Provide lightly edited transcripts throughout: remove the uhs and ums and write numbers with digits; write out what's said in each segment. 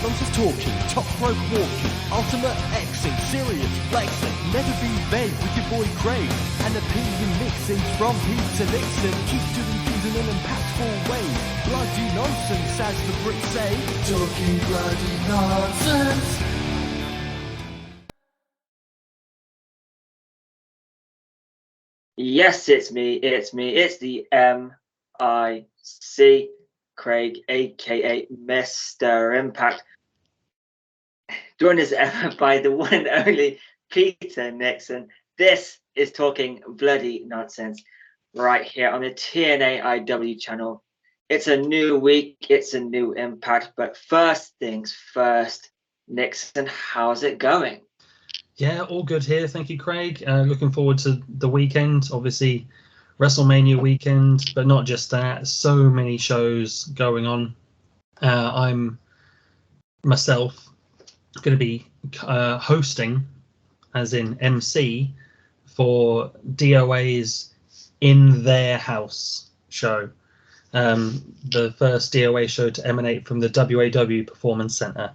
Not just talking, top rope walking, ultimate Xing, serious flexing. Never be vague with your boy Craig. And opinion mixing from Pete to Nixon. Keep doing things in an impactful way. Bloody nonsense, as the Brits say. Talking bloody nonsense. Yes, it's me. It's the MIC, Craig, aka Mr. Impact. Joined as ever by the one and only Peter Nixon. This is Talking Bloody Nonsense right here on the TNA IW channel. It's a new week, it's a new Impact, but first things first, Nixon, how's it going? Yeah, all good here. Thank you, Craig. Looking forward to the weekend. Obviously, WrestleMania weekend, but not just that. So many shows going on. I'm myself going to be hosting, as in MC, for DOA's In Their House show. The first DOA show to emanate from the WAW Performance Center.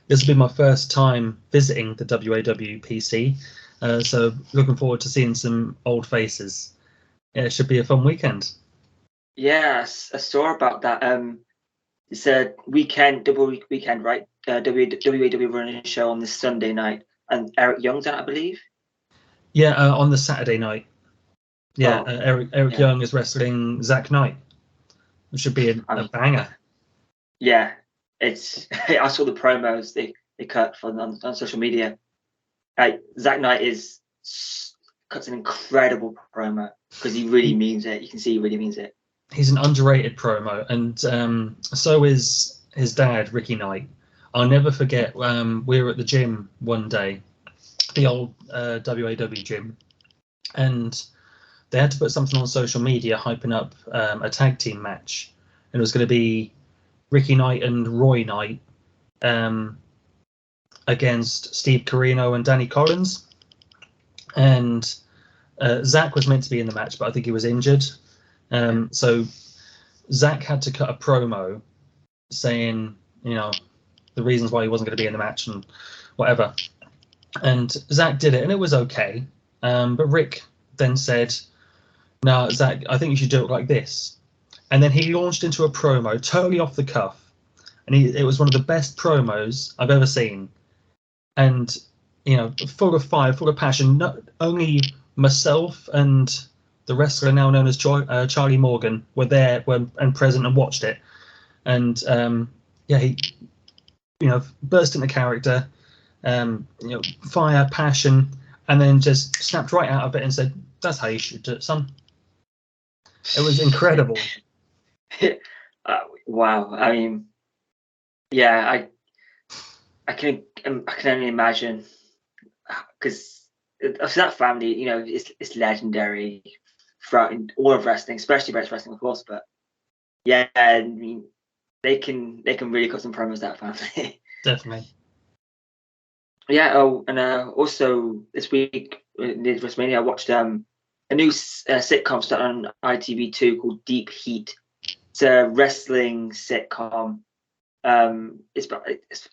This will be my first time visiting the WAW PC, so looking forward to seeing some old faces. Yeah, it should be a fun weekend. Yes, I saw about that. It's a double weekend, right? WAW running a show on this Sunday night, and Eric Young's on it, I believe. Yeah, on the Saturday night. Yeah, Eric Young is wrestling Zach Knight. It should be a banger. Yeah. I saw the promos they cut on social media. Zach Knight cuts an incredible promo because he really means it. You can see he really means it. He's an underrated promo, and so is his dad, Ricky Knight. I'll never forget. We were at the gym one day, the old WAW gym, and they had to put something on social media hyping up a tag team match, and it was going to be Ricky Knight and Roy Knight against Steve Corino and Danny Collins. And Zach was meant to be in the match, but I think he was injured. So Zach had to cut a promo saying, the reasons why he wasn't going to be in the match and whatever. And Zach did it, and it was okay. But Rick then said, "No, Zach, I think you should do it like this." And then he launched into a promo totally off the cuff. And it was one of the best promos I've ever seen. And, full of fire, full of passion. Not only myself and the wrestler now known as Charlie Morgan were there and present and watched it. And, he, burst into character, fire, passion, and then just snapped right out of it and said, "That's how you should do it, son." It was incredible. Wow. I mean, yeah, I can only imagine, because that family, it's legendary throughout all of wrestling, especially British wrestling, of course. But yeah, I mean, they can really cut some promos, that family. Definitely. Yeah. Oh, and also this week near WrestleMania, I watched a new sitcom started on ITV2 called Deep Heat. It's a wrestling sitcom. It's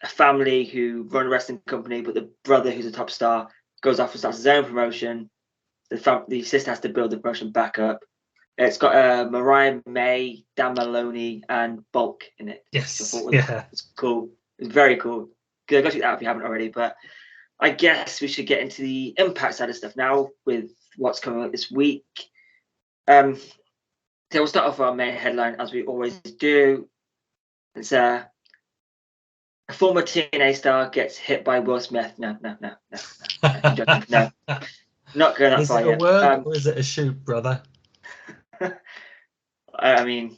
a family who run a wrestling company, but the brother, who's a top star, goes off and starts his own promotion. The sister has to build the promotion back up. It's got Mariah May, Dan Maloney, and Bulk in it. Yes, it's cool. It's very cool. Go check that out if you haven't already. But I guess we should get into the Impact side of stuff now with what's coming up this week. So we'll start off with our main headline, as we always do. It's a former TNA star gets hit by Will Smith. No. I'm joking. No, not going that far yet. Is it a word or is it a shoot, brother? I mean,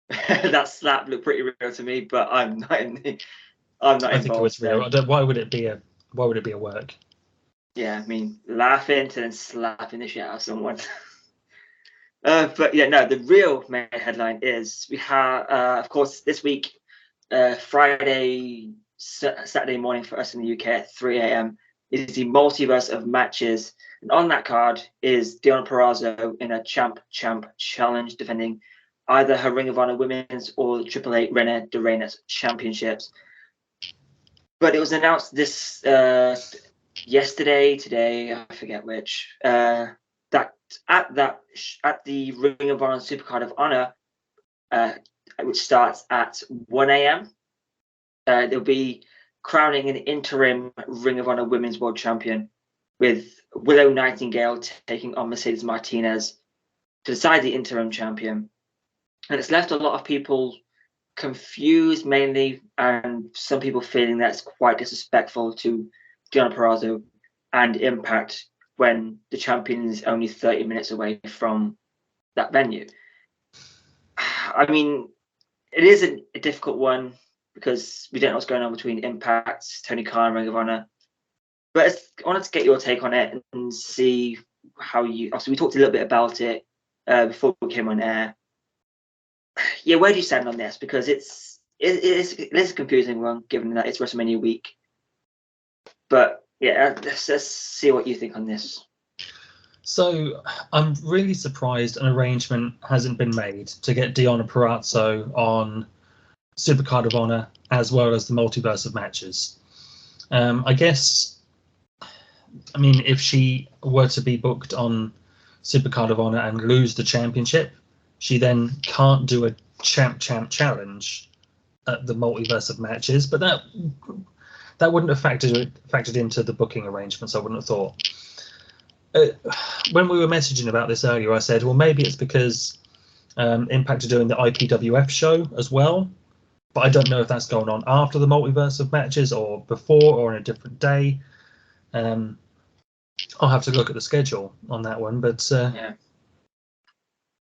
that slap looked pretty real to me, but I'm not involved. I think it was real. Why would it be a work? Yeah, I mean, laughing to then slapping the shit out of someone. But yeah, no, the real main headline is we have, of course, this week, Saturday morning for us in the UK at 3 a.m. is the Multiverse of Matches. And on that card is Deonna Purrazzo in a Champ Challenge, defending either her Ring of Honor Women's or the AAA Reina de Reinas Championships. But it was announced this yesterday, today, I forget which, that at the Ring of Honor Supercard of Honor, which starts at 1 a.m., there'll be crowning an interim Ring of Honor Women's World Champion, with Willow Nightingale taking on Mercedes Martinez to decide the interim champion. And it's left a lot of people confused, mainly, and some people feeling that's quite disrespectful to Deonna Purrazzo and Impact when the champion is only 30 minutes away from that venue. I mean, it is a difficult one because we don't know what's going on between Impact, Tony Khan, Ring of Honor. But I wanted to get your take on it and see how you. Obviously, we talked a little bit about it before we came on air. Yeah, where do you stand on this? Because it is a confusing one, given that it's WrestleMania week. But yeah, let's see what you think on this. So I'm really surprised an arrangement hasn't been made to get Deonna Purrazzo on Supercard of Honor as well as the Multiverse of Matches. I guess, I mean, if she were to be booked on Supercard of Honor and lose the championship, she then can't do a champ challenge at the Multiverse of Matches. But that wouldn't have factored into the booking arrangements, I wouldn't have thought. When we were messaging about this earlier, I said, well, maybe it's because Impact are doing the IPWF show as well. But I don't know if that's going on after the Multiverse of Matches or before or on a different day. I'll have to look at the schedule on that one. But Yeah.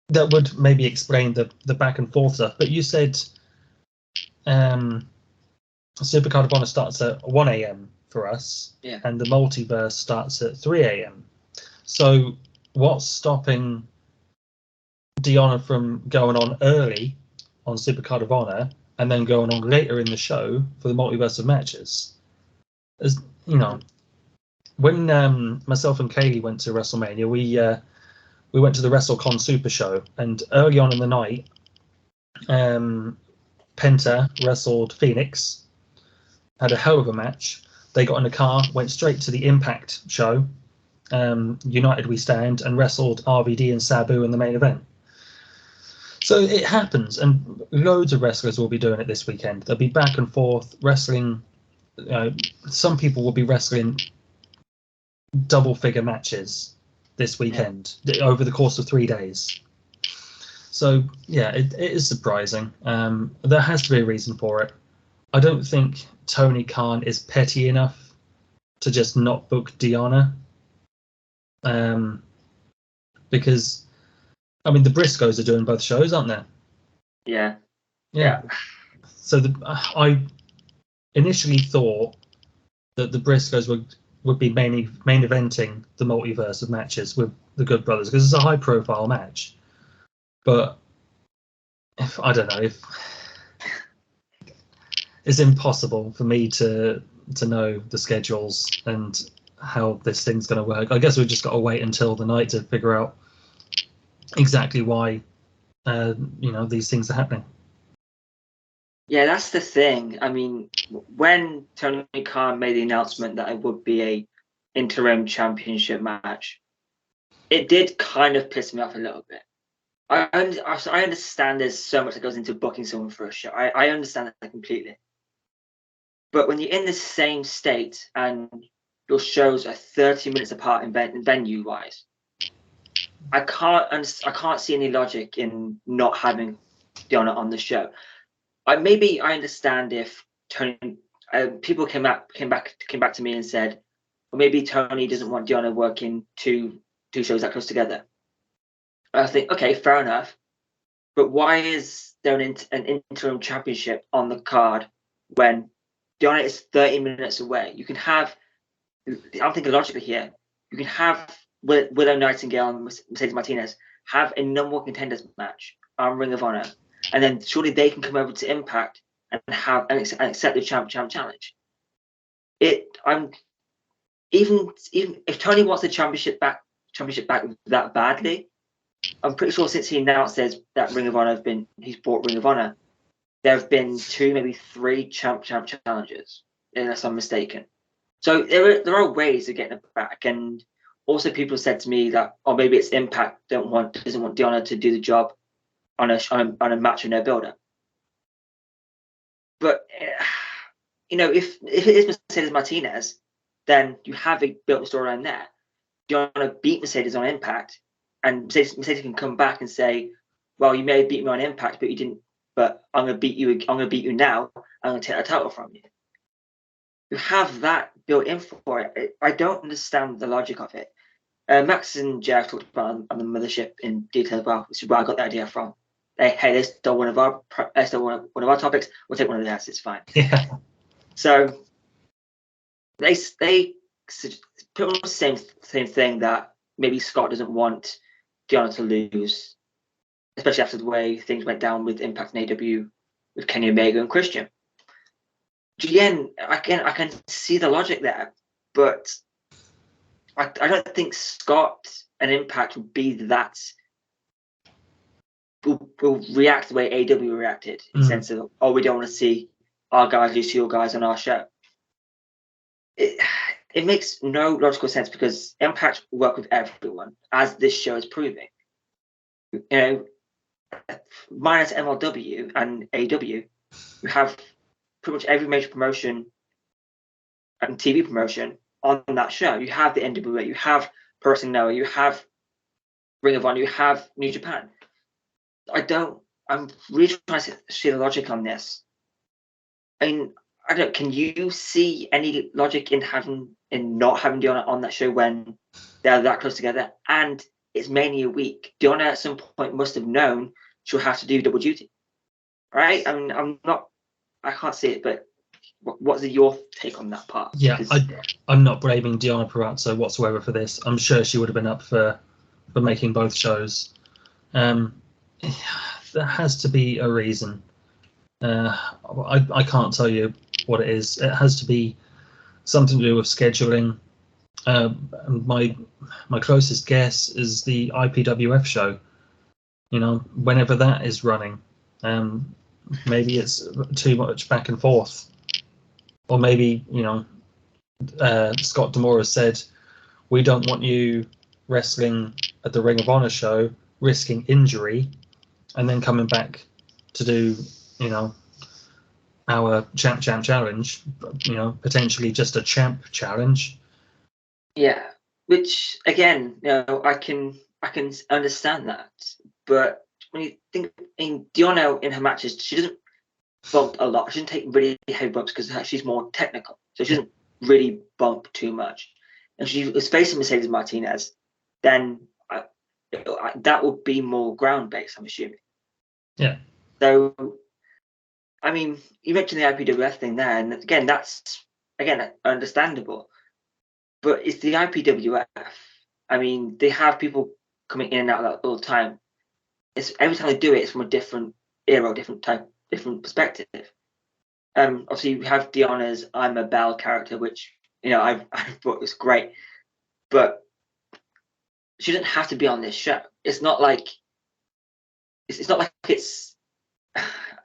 that would maybe explain the back and forth stuff. But you said Supercard of Honor starts at 1 a.m. for us, Yeah. and the Multiverse starts at 3 a.m. So what's stopping Deonna from going on early on Supercard of Honor and then going on later in the show for the Multiverse of Matches? As you know, when myself and Kaylee went to WrestleMania, we went to the WrestleCon Super Show, and early on in the night, Penta wrestled Phoenix, had a hell of a match. They got in a car, went straight to the Impact show, United We Stand, and wrestled RVD and Sabu in the main event. So it happens, and loads of wrestlers will be doing it this weekend. They'll be back and forth wrestling. Some people will be wrestling double-figure matches this weekend over the course of 3 days. So yeah, it is surprising. There has to be a reason for it. I don't think Tony Khan is petty enough to just not book Deonna. Because, I mean, the Briscoes are doing both shows, aren't they? Yeah. So I initially thought that the Briscoes would be main eventing the Multiverse of Matches with the Good Brothers, because it's a high profile match. But I don't know, if it's impossible for me to know the schedules and how this thing's going to work. I guess we've just got to wait until the night to figure out exactly why these things are happening. Yeah, that's the thing. I mean, when Tony Khan made the announcement that it would be a interim championship match, it did kind of piss me off a little bit. I understand there's so much that goes into booking someone for a show. I understand that completely. But when you're in the same state and your shows are 30 minutes apart in venue-wise, I can't see any logic in not having Deonna on the show. I understand if Tony, people came back to me and said, well, maybe Tony doesn't want Deonna working two shows that close together. I think, okay, fair enough. But why is there an interim championship on the card when Deonna is 30 minutes away? You can have, I'm thinking logically here, you can have Willow Nightingale and Mercedes Martinez have a number one contenders match on Ring of Honor, and then surely they can come over to Impact and have and accept the champ challenge. Even if Tony wants the championship back that badly, I'm pretty sure since he now says that Ring of Honor he's bought Ring of Honor, there have been 2, maybe 3 champ challenges. unless I'm mistaken. So there are ways of getting it back, and also people said to me that, or maybe it's Impact doesn't want Deonna to do the job on a match with no build-up. But if it is Mercedes Martinez, then you have a built storyline there. Deonna beat Mercedes on Impact, and Mercedes can come back and say, "Well, you may have beat me on Impact, but you didn't. But I'm gonna beat you. I'm gonna beat you now. I'm gonna take the title from you." You have that built in for it. I don't understand the logic of it. Max and Jeff talked about on the mothership in detail as well, which is where I got the idea from. They stole one of our topics. We'll take one of theirs. It's fine. Yeah. So they put on the same thing, that maybe Scott doesn't want Deonna to lose, especially after the way things went down with Impact and AW with Kenny Omega and Christian. Again, I can see the logic there, but I don't think Scott and Impact will be that. Will react the way AW reacted, in the sense of, oh, we don't want to see our guys lose to your guys on our show. It makes no logical sense, because Impact work with everyone, as this show is proving. Minus MLW and AW, you have pretty much every major promotion and TV promotion on that show. You have the NWA, you have Pro Wrestling Noah, you have Ring of Honor, you have New Japan. I'm really trying to see the logic on this. I mean, can you see any logic in not having Deonna on that show when they're that close together? And it's Mania week. Deonna at some point must have known she'll have to do double duty, right? I mean, I can't see it, but what's your take on that part? Yeah, I'm not blaming Deonna Purrazzo whatsoever for this. I'm sure she would have been up for making both shows. There has to be a reason. I can't tell you what it is. It has to be something to do with scheduling. My closest guess is the IPWF show. Whenever that is running, maybe it's too much back and forth, or maybe Scott D'Amore said, "We don't want you wrestling at the Ring of Honor show, risking injury, and then coming back to do our champ challenge, potentially just a champ challenge." Yeah, which again, I can understand that, but when you think in Deonna in her matches, she doesn't bump a lot. She doesn't take really heavy bumps because she's more technical, so she doesn't really bump too much. And she was facing Mercedes Martinez, then that would be more ground based, I'm assuming. Yeah. So, I mean, you mentioned the IPWF thing there, and again, that's understandable. But it's the IPWF. I mean, they have people coming in and out of that all the time. It's every time they do it, it's from a different era, different perspective. Obviously, you have Deonna's "I'm a Belle" character, which I thought was great, but she doesn't have to be on this show. It's not like it's not like it's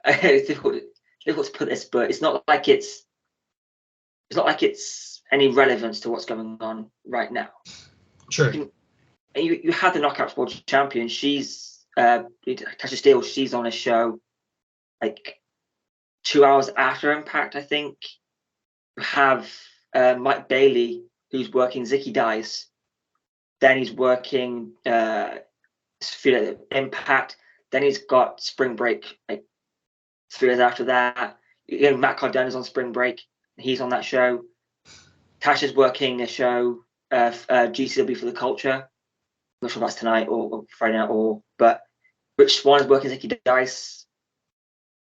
it's difficult to put this, but it's not like it's any relevance to what's going on right now. True. You have the Knockout World Champion. She's Tasha Steele. She's on a show like 2 hours after Impact, I think. You have Mike Bailey, who's working Zicky Dice. Then he's working Impact. Then he's got Spring Break, like 3 years after that. Matt Cardona's on Spring Break. He's on that show. Tasha's working a show, GCW for the Culture. I'm not sure if that's tonight or Friday night, but Rich Swan is working Zicky Dice.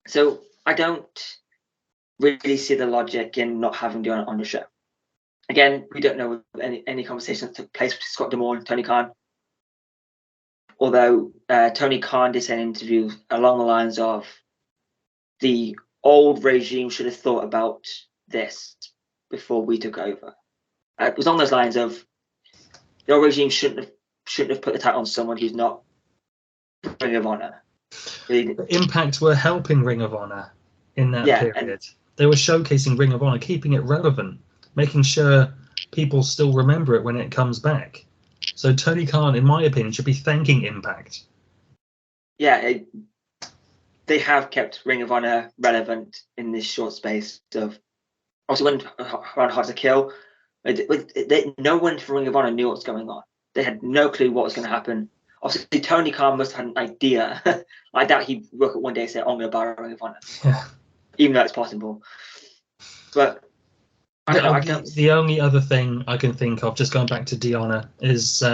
So I don't really see the logic in not having Deonna on the show. Again, we don't know any conversation that took place with Scott D'Amore and Tony Khan. Although Tony Khan did say in an interview along the lines of, the old regime should have thought about this before we took over. It was on those lines of, the old regime shouldn't have put the title on someone who's not Ring of Honor. Impact were helping Ring of Honor in that period. They were showcasing Ring of Honor, keeping it relevant, making sure people still remember it when it comes back. So Tony Khan, in my opinion, should be thanking Impact. Yeah, they have kept Ring of Honor relevant in this short space of. Also, when around Hard to Kill, no one from Ring of Honor knew what was going on. They had no clue what was going to happen. Obviously, Tony Khan must have had an idea. I doubt he'd woke up one day and say, "I'm going to buy Ring of Honor," even though it's possible. But the only other thing I can think of, just going back to Deonna, is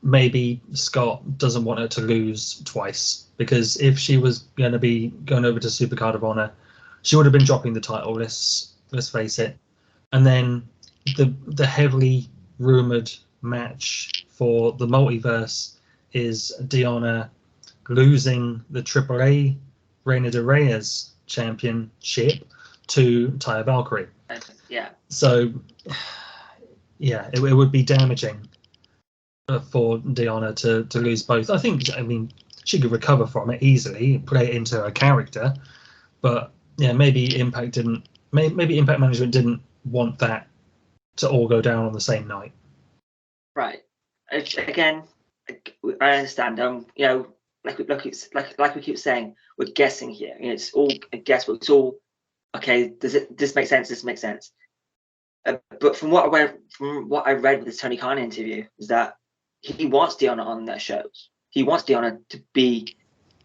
maybe Scott doesn't want her to lose twice, because if she was going to be going over to Supercard of Honor, she would have been dropping the title. Let's face it. And then the heavily rumored match for the Multiverse is Deonna losing the AAA Reina de Reyes championship to Taya Valkyrie. Yeah. So, yeah, it would be damaging for Deonna to lose both. I mean, she could recover from it easily, play it into her character, but yeah, maybe Impact Management didn't want that to all go down on the same night. Right. Again, I understand. You know, like we keep saying, we're guessing here. You know, it's all a guess, but it's all okay. This make sense? This makes sense. But from what I read with the Tony Khan interview, is that he wants Deonna on their shows. He wants Deonna to be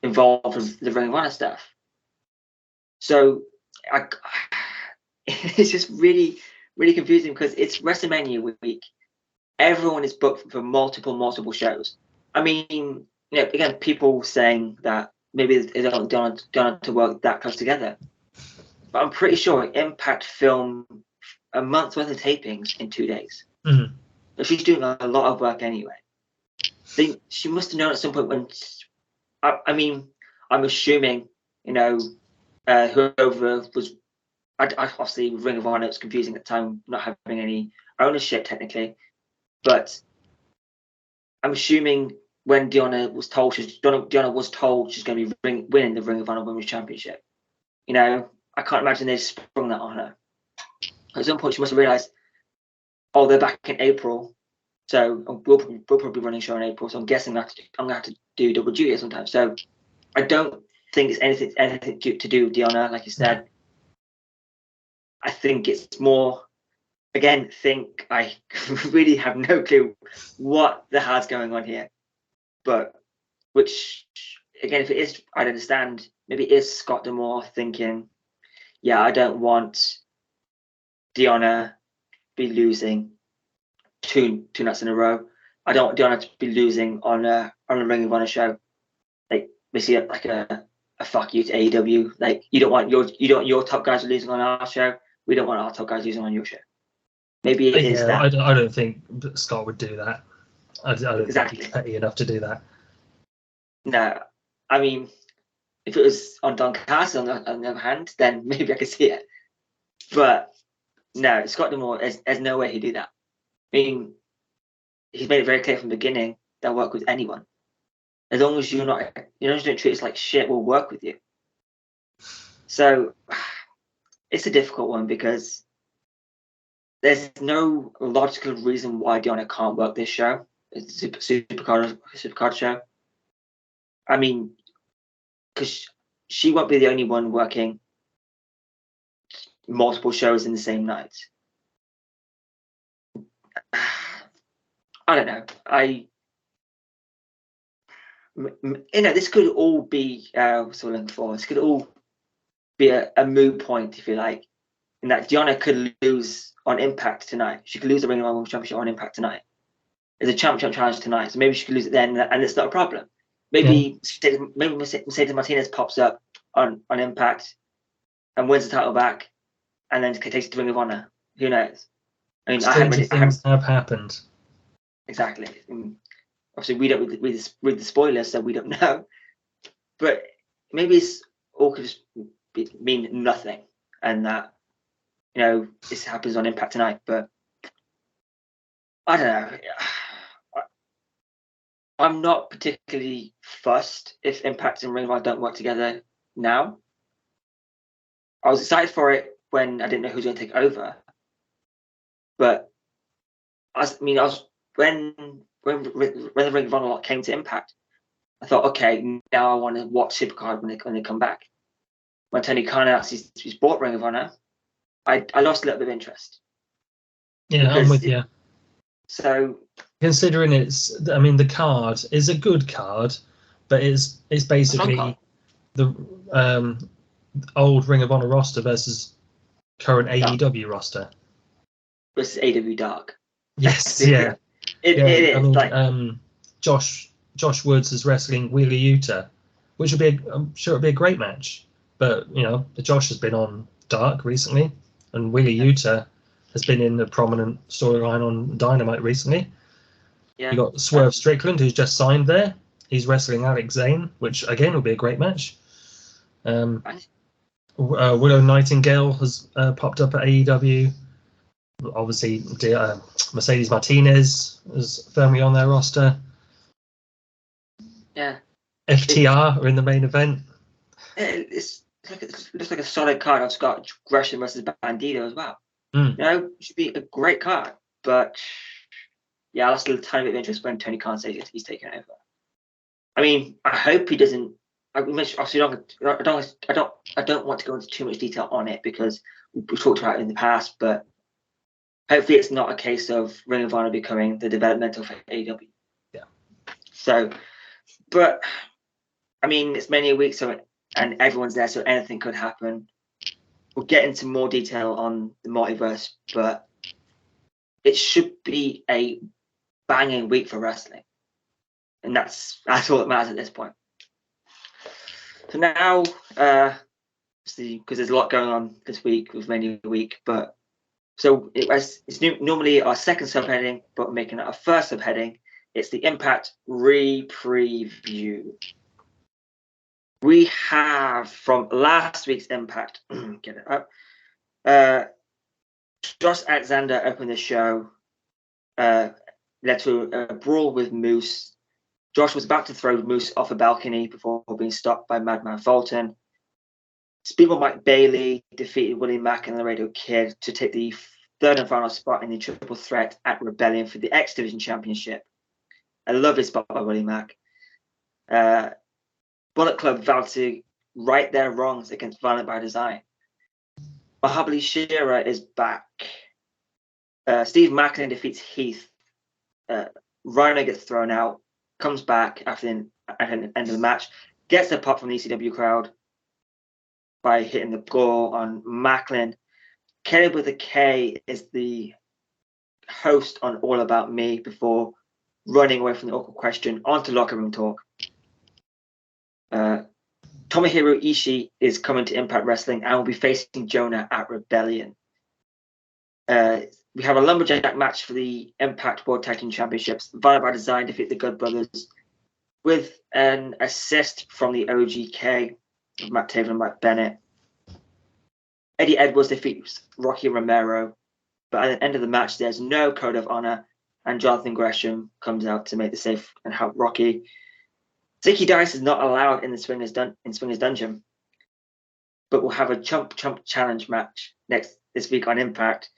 involved with the Ring of Honor stuff. So it's just really, really confusing because it's WrestleMania week. Everyone is booked for multiple shows. I mean, you know, again, people saying that maybe they don't want to work that close together. But I'm pretty sure Impact filmed a month's worth of tapings in 2 days. Mm-hmm. So she's doing a lot of work anyway. She must have known at some point when. I mean, I'm assuming, you know, whoever was. I obviously with Ring of Honor, it's confusing at the time, not having any ownership technically, but I'm assuming when Deonna was told she's going to be winning the Ring of Honor Women's Championship. You know, I can't imagine they sprung that on her. At some point, she must have realised, oh, they're back in April, so we'll probably be running a show in April. So I'm guessing I'm gonna have to do double duty sometimes. So I don't think it's anything to do with Deonna, like you said. I think it's more. Again, I really have no clue what the hell's going on here. But which, again, if it is, I'd understand. Maybe it is Scott D'Amore thinking, yeah, I don't want Deonna be losing two nights in a row. I don't want Deonna to be losing on a Ring of Honor show. Like basically like a fuck you to AEW. Like you don't want your top guys losing on our show. We don't want our top guys losing on your show. Maybe it is that. I don't think Scott would do that. I don't Exactly. think he's petty enough to do that. No, I mean, if it was on Don Castle on the other hand, then maybe I could see it. But no, Scott D'Amore, there's no way he'd do that. I mean, he's made it very clear from the beginning they'll work with anyone. As long as you don't treat us like shit, we'll work with you. So it's a difficult one because there's no logical reason why Deonna can't work this show. It's a supercard show. I mean, because she won't be the only one working multiple shows in the same night. I don't know. This could all be what's I'm looking for. This could all be a moot point, if you like, in that Deonna could lose on Impact tonight. She could lose the Ring of Honor Women's Championship on Impact tonight. There's a championship challenge tonight, so maybe she could lose it then, and it's not a problem. Maybe Mercedes Martinez pops up on Impact and wins the title back, and then takes it to Ring of Honor. Who knows? I mean, things have happened. Exactly. Obviously, we don't read the spoilers, so we don't know. But maybe it's all could just mean nothing, and that this happens on Impact tonight. But I don't know. I'm not particularly fussed if Impact and Ring of Honor don't work together now. I was excited for it when I didn't know who was going to take over. But when the Ring of Honor lot came to Impact, I thought, okay, now I want to watch Supercard when they come back. When Tony Khan announced he's bought Ring of Honor, I lost a little bit of interest. Yeah, I'm with you. So considering the card is a good card, but it's basically the old Ring of Honor roster versus current AEW roster. Versus AEW Dark. Yes, yeah. It is. Josh Woods is wrestling Wheeler Yuta, which I'm sure it'll be a great match. But Josh has been on Dark recently, and Wheeler Yuta has been in a prominent storyline on Dynamite recently. Yeah. You got Swerve Strickland, who's just signed there. He's wrestling Alex Zane, which again will be a great match. Willow Nightingale has popped up at AEW. Obviously, Mercedes Martinez is firmly on their roster. Yeah. FTR are in the main event. It looks like a solid card. I've got Gresham versus Bandito as well. It should be a great card. But yeah, I lost a tiny bit of interest when Tony Khan says he's taking over. I mean, I hope he doesn't. I don't want to go into too much detail on it because we've talked about it in the past. But hopefully, it's not a case of Ring of Honor becoming the developmental for AEW. Yeah. So, but I mean, it's many a week, and everyone's there, so anything could happen. We'll get into more detail on the multiverse, but it should be a banging week for wrestling, and that's all that matters at this point. So now, because there's a lot going on this week with many a week, but so it's normally our second subheading, but we're making it our first subheading. It's the Impact Re-Preview. We have from last week's Impact, get it up. Josh Alexander opened the show, led to a brawl with Moose. Josh was about to throw Moose off a balcony before being stopped by Madman Fulton. Speedball Mike Bailey defeated Willie Mack and Laredo Kid to take the third and final spot in the triple threat at Rebellion for the X Division Championship. A lovely spot by Willie Mack. Bullet Club vowed to right their wrongs against Violent by Design. Mahabali Shera is back. Steve Macklin defeats Heath. Rhino gets thrown out, comes back at the end of the match, gets a pop from the ECW crowd by hitting the goal on Macklin. Caleb with a K is the host on All About Me before running away from the awkward question onto locker room talk. Tomohiro Ishii is coming to Impact Wrestling and will be facing Jonah at Rebellion. We have a lumberjack match for the Impact World Tag Team Championships. Violent by Design defeat the Good Brothers with an assist from the OGK of Matt Taven and Mike Bennett. Eddie Edwards defeats Rocky Romero, but at the end of the match, there's no code of honor, and Jonathan Gresham comes out to make the save and help Rocky. Zicky Dice is not allowed in the Swingers Dungeon, but we'll have a Chump Challenge match this week on Impact.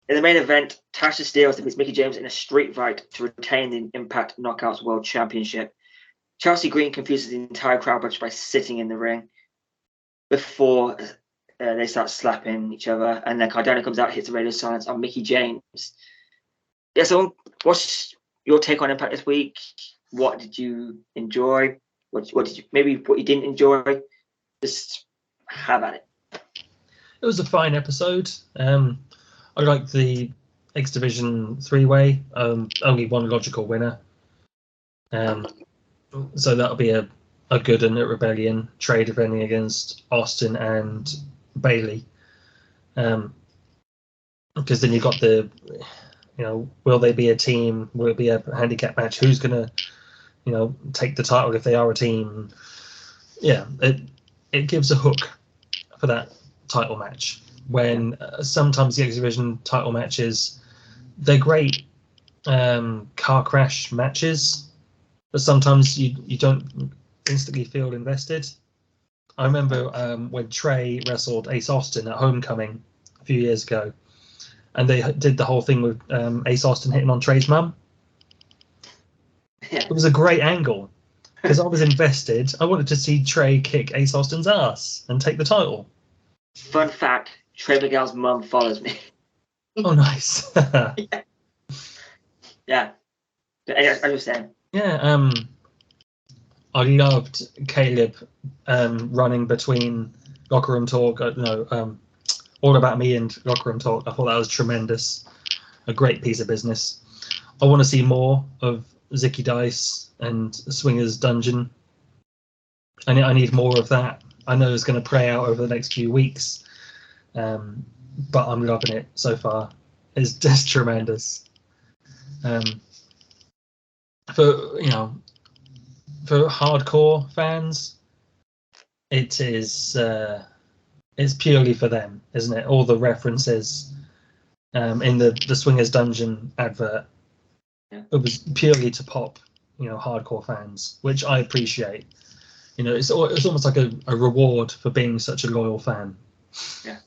In the main event, Tasha Steelz defeats Mickie James in a street fight to retain the Impact Knockouts World Championship. Chelsea Green confuses the entire crowd by sitting in the ring before they start slapping each other, and then Cardona comes out, hits the radio silence on Mickie James. Yeah, so what's your take on Impact this week? What did you enjoy? What did you what you didn't enjoy? Just have at it. It was a fine episode. I liked the X Division 3-way. Only one logical winner. So that'll be a good and at Rebellion trade of any against Austin and Bailey. Because then you've got will they be a team? Will it be a handicap match? Who's gonna, take the title if they are a team? Yeah, it gives a hook for that title match. When sometimes the X Division title matches, they're great car crash matches, but sometimes you don't instantly feel invested. I remember when Trey wrestled Ace Austin at Homecoming a few years ago, and they did the whole thing with Ace Austin hitting on Trey's mum. Yeah. It was a great angle because I was invested. I wanted to see Trey kick Ace Austin's ass and take the title. Fun fact: Trey Miguel's mum follows me. Oh, nice. Yeah. But I understand. Yeah. I loved Caleb running between locker room talk. All About Me and locker room talk. I thought that was tremendous. A great piece of business. I want to see more of Zicky Dice and Swingers Dungeon. I need more of that. I know it's going to play out over the next few weeks, but I'm loving it so far. It's just tremendous. For hardcore fans, it is it's purely for them, isn't it? All the references in the Swingers Dungeon advert, it was purely to pop, hardcore fans, which I appreciate. It's almost like a reward for being such a loyal fan. Yeah.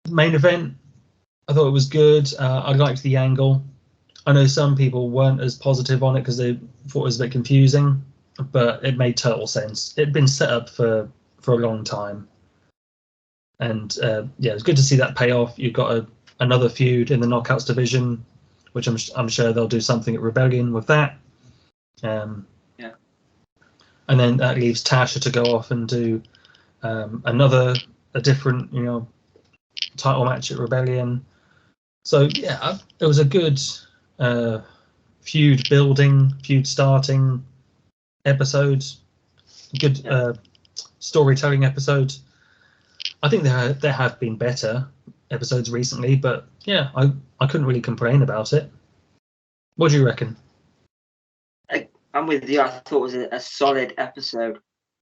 Main event, I thought it was good. I liked the angle. I know some people weren't as positive on it because they thought it was a bit confusing, but it made total sense. It'd been set up for a long time. And it's good to see that pay off. You've got another feud in the Knockouts division, which I'm sure they'll do something at Rebellion with that. And then that leaves Tasha to go off and do a different, title match at Rebellion. So yeah, it was a good feud building, feud starting episode. Good storytelling episode. I think there have been better episodes recently, but yeah, I couldn't really complain about it. What do you reckon? I'm with you. I thought it was a solid episode.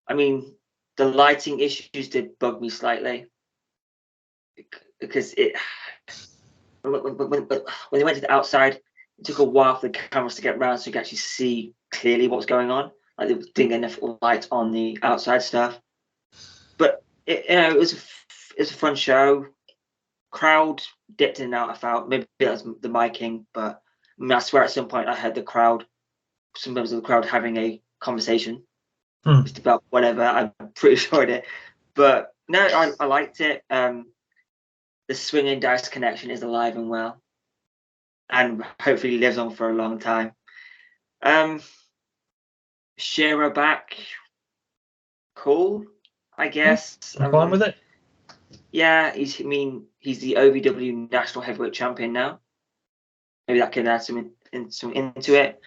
I mean, the lighting issues did bug me slightly because when they went to the outside, it took a while for the cameras to get around so you could actually see clearly what was going on. Like they didn't get enough light on the outside stuff. But it was a fun show. Crowd dipped in and out. I felt maybe that was the miking, but I swear at some point I heard some members of the crowd having a conversation just about whatever. I'm pretty sure it did. But no, I liked it. The Swinging Dice connection is alive and well, and hopefully lives on for a long time. Shira back, cool, I guess. I'm fine with it. Yeah, he's the OVW National Heavyweight Champion now. Maybe that can add some into it.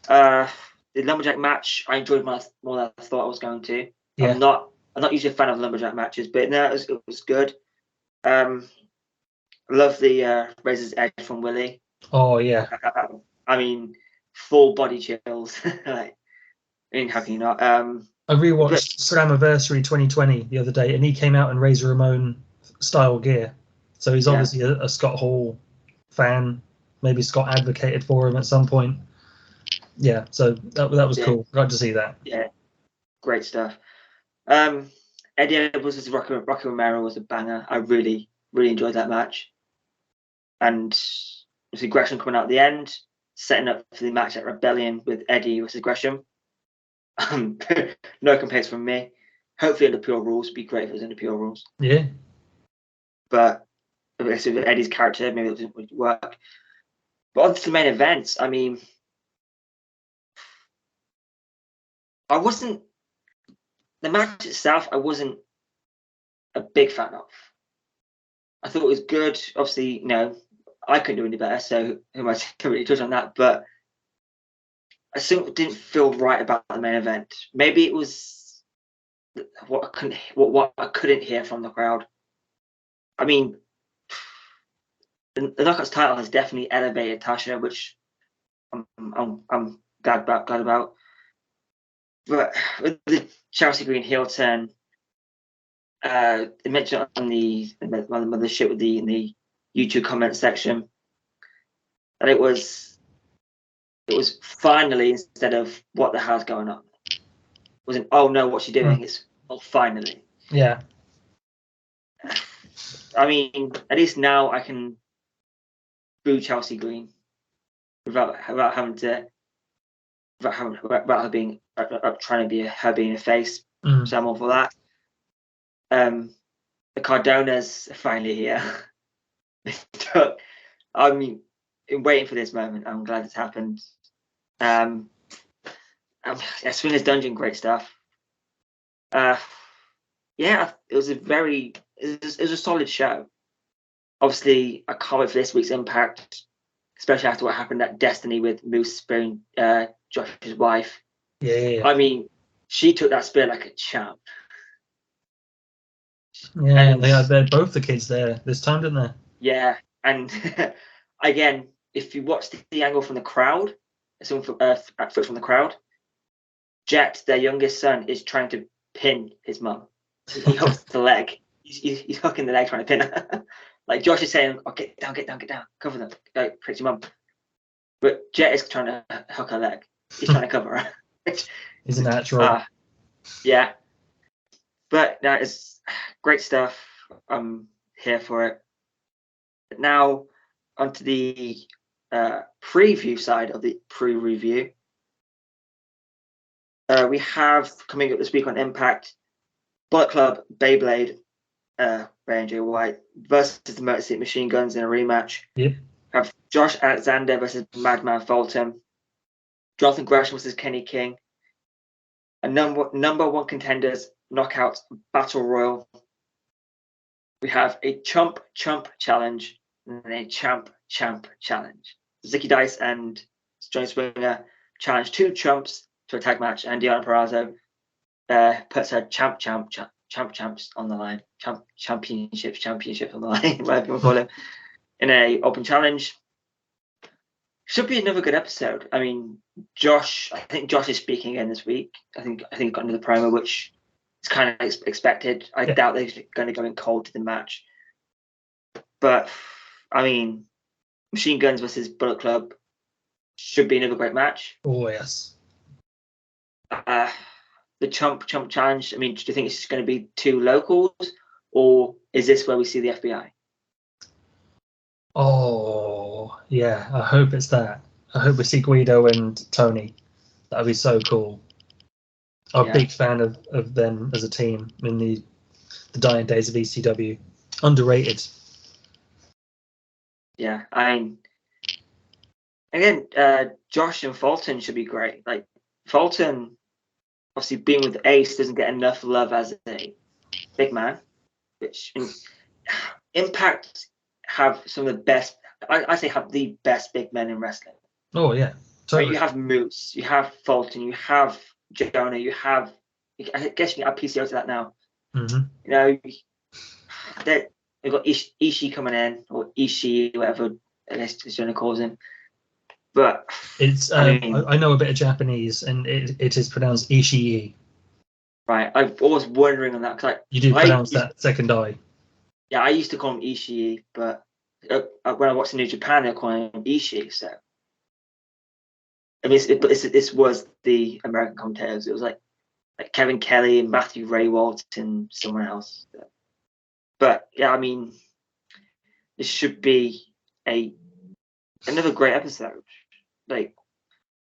The lumberjack match, I enjoyed more than I thought I was going to. Yeah. I'm not usually a fan of lumberjack matches, but no, it was good. Love the Razor's Edge from Willie. Oh yeah. I mean, full body chills. How can you not? I rewatched Slammiversary 2020 the other day, and he came out in Razor Ramon style gear. So he's obviously a Scott Hall fan. Maybe Scott advocated for him at some point. Yeah, so that was cool. Glad to see that. Yeah, great stuff. Eddie Edwards versus Rocky Romero was a banger. I really, really enjoyed that match. And with Gresham coming out at the end, setting up for the match at Rebellion with Eddie versus Gresham. No complaints from me. Hopefully under pure rules. It'd be great if it was under pure rules. Yeah. But with Eddie's character, maybe it would work. But on to the main events, I mean, the match itself, I wasn't a big fan of. I thought it was good. Obviously, I couldn't do any better, so who am I to really judge on that? But I simply didn't feel right about the main event. Maybe it was what I couldn't hear from the crowd. I mean, the Knockouts title has definitely elevated Tasha, which I'm glad about. But with the Chelsea Green heel turn, they mentioned on the shit with in the YouTube comment section that it was finally instead of what the hell's going on. wasn't, oh no, what's she doing? It's, oh, finally. Yeah. I mean, at least now I can boo Chelsea Green without having to, without her being trying to be her being a face. So I'm all for that. The Cardonas are finally here. I mean, been waiting for this moment. I'm glad it's happened. Swingers Dungeon, great stuff. Yeah, it was a solid show. Obviously, I can't wait for this week's Impact, especially after what happened at Destiny with Moose spearing Josh's wife. Yeah. I mean, she took that spear like a champ. Yeah, and they're both the kids there this time, didn't they? Yeah, and again, if you watch the angle from the crowd, someone from the crowd, Jet, their youngest son, is trying to pin his mum. He hooks the leg. He's hooking the leg, trying to pin her. Like Josh is saying, "Oh, get down, cover them, protect your mum." But Jet is trying to hook her leg. He's trying to cover her. He's a natural. Yeah, but that is great stuff. I'm here for it. But now onto the preview side of the pre-review. We have coming up this week on Impact, Bullet Club, Beyblade, Ray and Jay White versus the Motor City Machine Guns in a rematch. Yep. We have Josh Alexander versus Madman Fulton, Jonathan Gresham versus Kenny King, a number one contenders knockout battle royal. We have a chump challenge and a champ challenge. Zicky Dice and Johnny Swinger challenge two chumps to a tag match, and Deonna Purrazzo puts her champs on the line, championships on the line, whatever you want to call it, in a open challenge. Should be another good episode. I mean, I think Josh is speaking again this week. I think he got into the promo, which is kind of expected. I doubt they're going to go in cold to the match. But, I mean, Machine Guns versus Bullet Club should be another great match. Oh, yes. The Chump Challenge, I mean, do you think it's going to be two locals, or is this where we see the FBI? Oh, yeah, I hope it's that. I hope we see Guido and Tony. That would be so cool. I'm a big fan of them as a team in the dying days of ECW. Underrated. Yeah, I mean, again, Josh and Fulton should be great. Like, Fulton, obviously being with Ace, doesn't get enough love as a big man, which Impact have some of the best, I say have the best big men in wrestling. Oh, yeah, totally. Right, you have Moose, you have Fulton, you have Jonah, I guess you can add PCO to that now. Mm-hmm. You know, they've got Ishii coming in, or Ishii, whatever I guess Jonah calls him. But it's I know a bit of Japanese, and it is pronounced Ishii. Right, I'm always wondering on that. Cause you do pronounce that second I. Yeah, I used to call him Ishii, but when I watched the New Japan, they're calling him Ishii. So, I mean, this was the American commentators. It was like Kevin Kelly and Matthew Raywalt and someone else. But yeah, I mean, this should be another great episode. Like,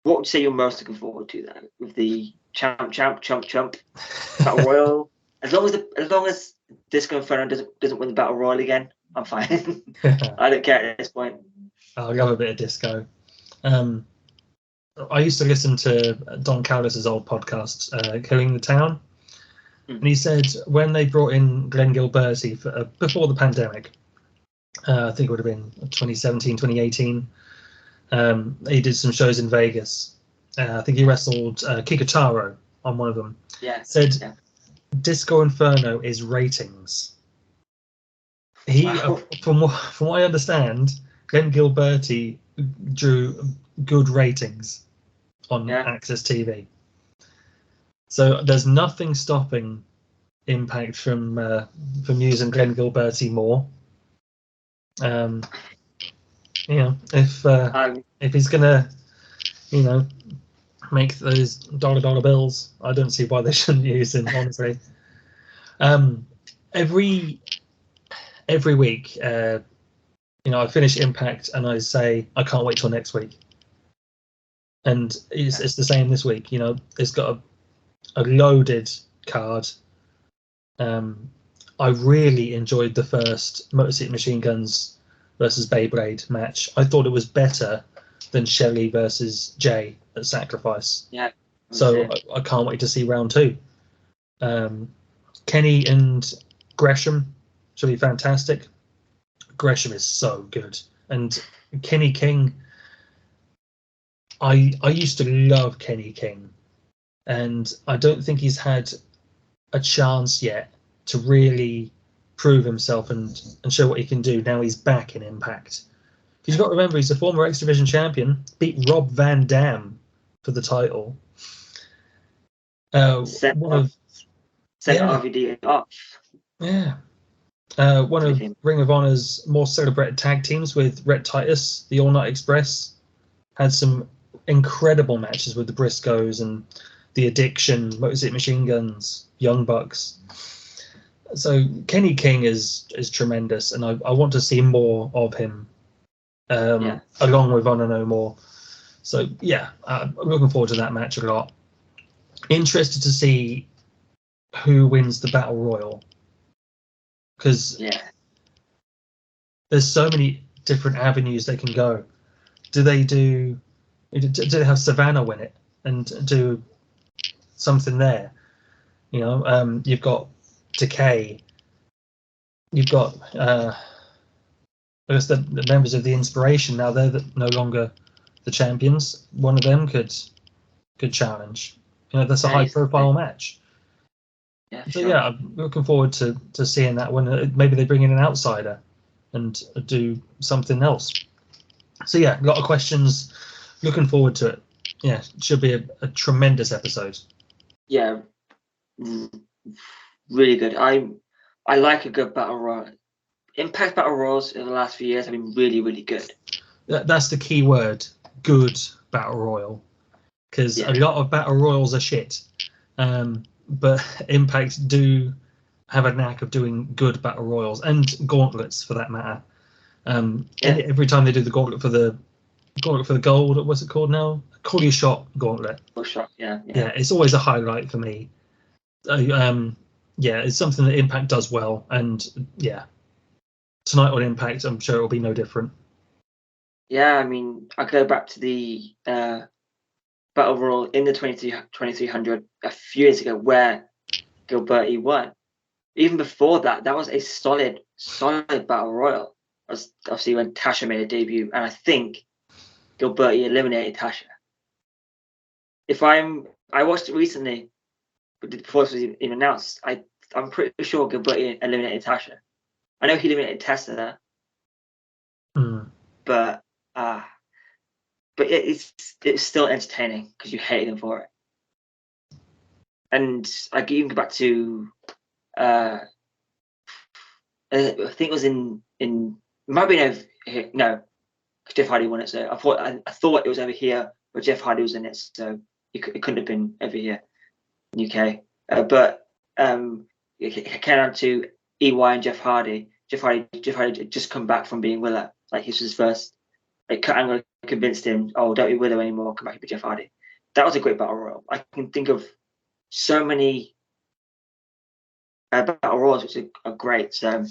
what would you say you're most looking forward to then with the chump battle royal? As long as Disco Inferno doesn't win the battle royal again, I'm fine. I don't care at this point. I'll love a bit of disco. I used to listen to Don Callis' old podcast, Killing the Town, and he said when they brought in Glenn Gilberti before the pandemic, I think it would have been 2017, 2018. He did some shows in Vegas. I think he wrestled Kikutaro on one of them. Yeah. Said Disco Inferno is ratings. From what I understand, Glenn Gilberti drew good ratings on Access TV. So there's nothing stopping Impact from using Glenn Gilberti more. If he's gonna, make those dollar bills. I don't see why they shouldn't use him, honestly. Every week, I finish Impact and I say I can't wait till next week, and it's the same this week. It's got a loaded card. I really enjoyed the first Motor City Machine Guns versus Beyblade match. I thought it was better than Shelley versus Jay at Sacrifice. Yeah. So I can't wait to see round 2. Kenny and Gresham should be fantastic. Gresham is so good. And Kenny King, I used to love Kenny King. And I don't think he's had a chance yet to really prove himself and show what he can do. Now he's back in Impact. Because you've got to remember, he's a former X Division champion, beat Rob Van Dam for the title. Sent RVD off. Yeah. One of Ring of Honor's more celebrated tag teams with Rhett Titus, the All Night Express, had some incredible matches with the Briscoes and the Addiction, Motor City Machine Guns, Young Bucks. So Kenny King is tremendous, and I want to see more of him, along with Honor No More. So I'm looking forward to that match a lot. Interested to see who wins the Battle Royal, because there's so many different avenues they can go. Do they have Savannah win it and do something there? You've got Decay. You've got I guess the members of the Inspiration. Now they're no longer the champions. One of them could challenge. That's a high-profile match. Yeah, So sure. I'm looking forward to seeing that when maybe they bring in an outsider and do something else. So a lot of questions. Looking forward to it. It should be a tremendous episode. Yeah, really good. I like a good battle royal. Impact battle royals in the last few years have been really, really good. That's the key word. Good battle royal. Because a lot of battle royals are shit. But Impact do have a knack of doing good battle royals and gauntlets for that matter. Every time they do the gauntlet for the gold, what's it called now? Call Your Shot gauntlet. Yeah, it's always a highlight for me. It's something that Impact does well, and tonight on Impact, I'm sure it'll be no different. Yeah, I mean, I go back to the battle royal in the 2300 a few years ago where Gilberti won. Even before that, that was a solid battle royal. Obviously when Tasha made a debut, and I think Gilberti eliminated Tasha. I watched it recently, but before this was even announced. I'm pretty sure Gilberti eliminated Tasha. I know he eliminated Tessa, but it's still entertaining because you hated him for it. And I can even go back to I think it was in it might be over here. No, Jeff Hardy won it. So I thought it was over here, but Jeff Hardy was in it, so it couldn't have been over here in UK. But it came down to EY and Jeff Hardy. Jeff Hardy had just come back from being Willow. Like, this was his first. Like, Kurt Angle convinced him, "Oh, don't be Willow anymore. Come back and be Jeff Hardy." That was a great battle royal. I can think of so many battle royals which are great. So I'm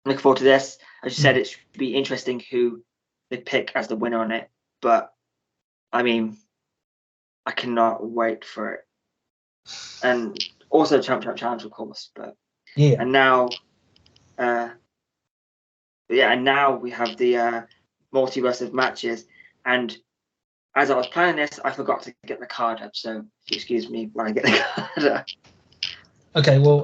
looking forward to this. As you said, it should be interesting who they pick as the winner on it. But I mean, I cannot wait for it. And also Champ Challenge, of course. But and now, and now we have the Multiverse of Matches. And as I was planning this, I forgot to get the card up. So excuse me when I get the card up. Okay, well,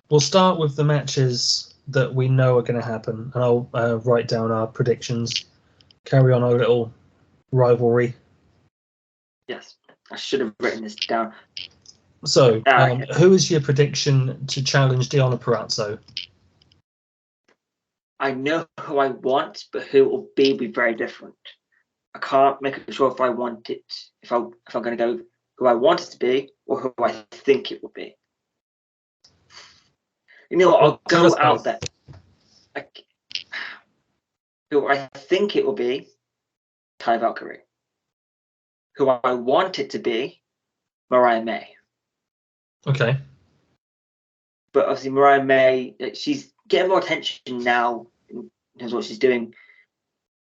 we'll start with the matches that we know are going to happen, and I'll write down our predictions. Carry on our little rivalry. Yes, I should have written this down. So, who is your prediction to challenge Deonna Purrazzo? I know who I want, but who it will be very different. I can't make sure if I want it, if I'm going to go who I want it to be or who I think it will be. You know, I'll go out there. Who I think it will be, Ty Valkyrie. Who I want it to be, Mariah May. Okay. But obviously Mariah May, she's getting more attention now in terms of what she's doing.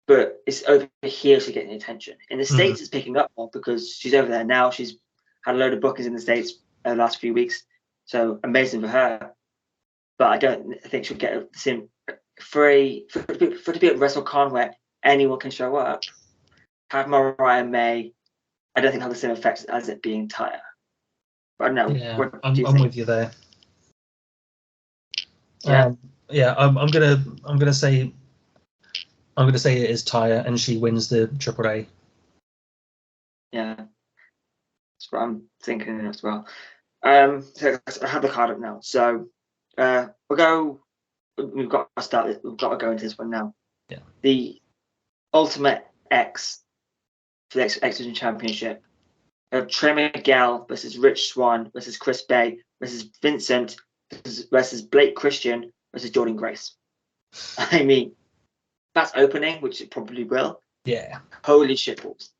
But it's over here she's getting attention. In the States, it's picking up more because she's over there now. She's had a load of bookings in the States the last few weeks. So amazing for her. But I don't think she'll get the same for to be at WrestleCon where anyone can show up. Have Mariah May, I don't think have the same effect as it being Taya. But I don't know. Yeah, What I'm do you think? with you there. Yeah. I'm gonna say it is Taya, and she wins the Triple A. Yeah, that's what I'm thinking as well. So I have the card up now. So we'll go. We've got to start this. We've got to go into this one now. Yeah. The Ultimate X for the X Division Championship. Trey Miguel versus Rich Swann versus Chris Bay versus Vincent versus Blake Christian versus Jordan Grace. I mean, that's opening, which it probably will. Yeah. Holy shit balls.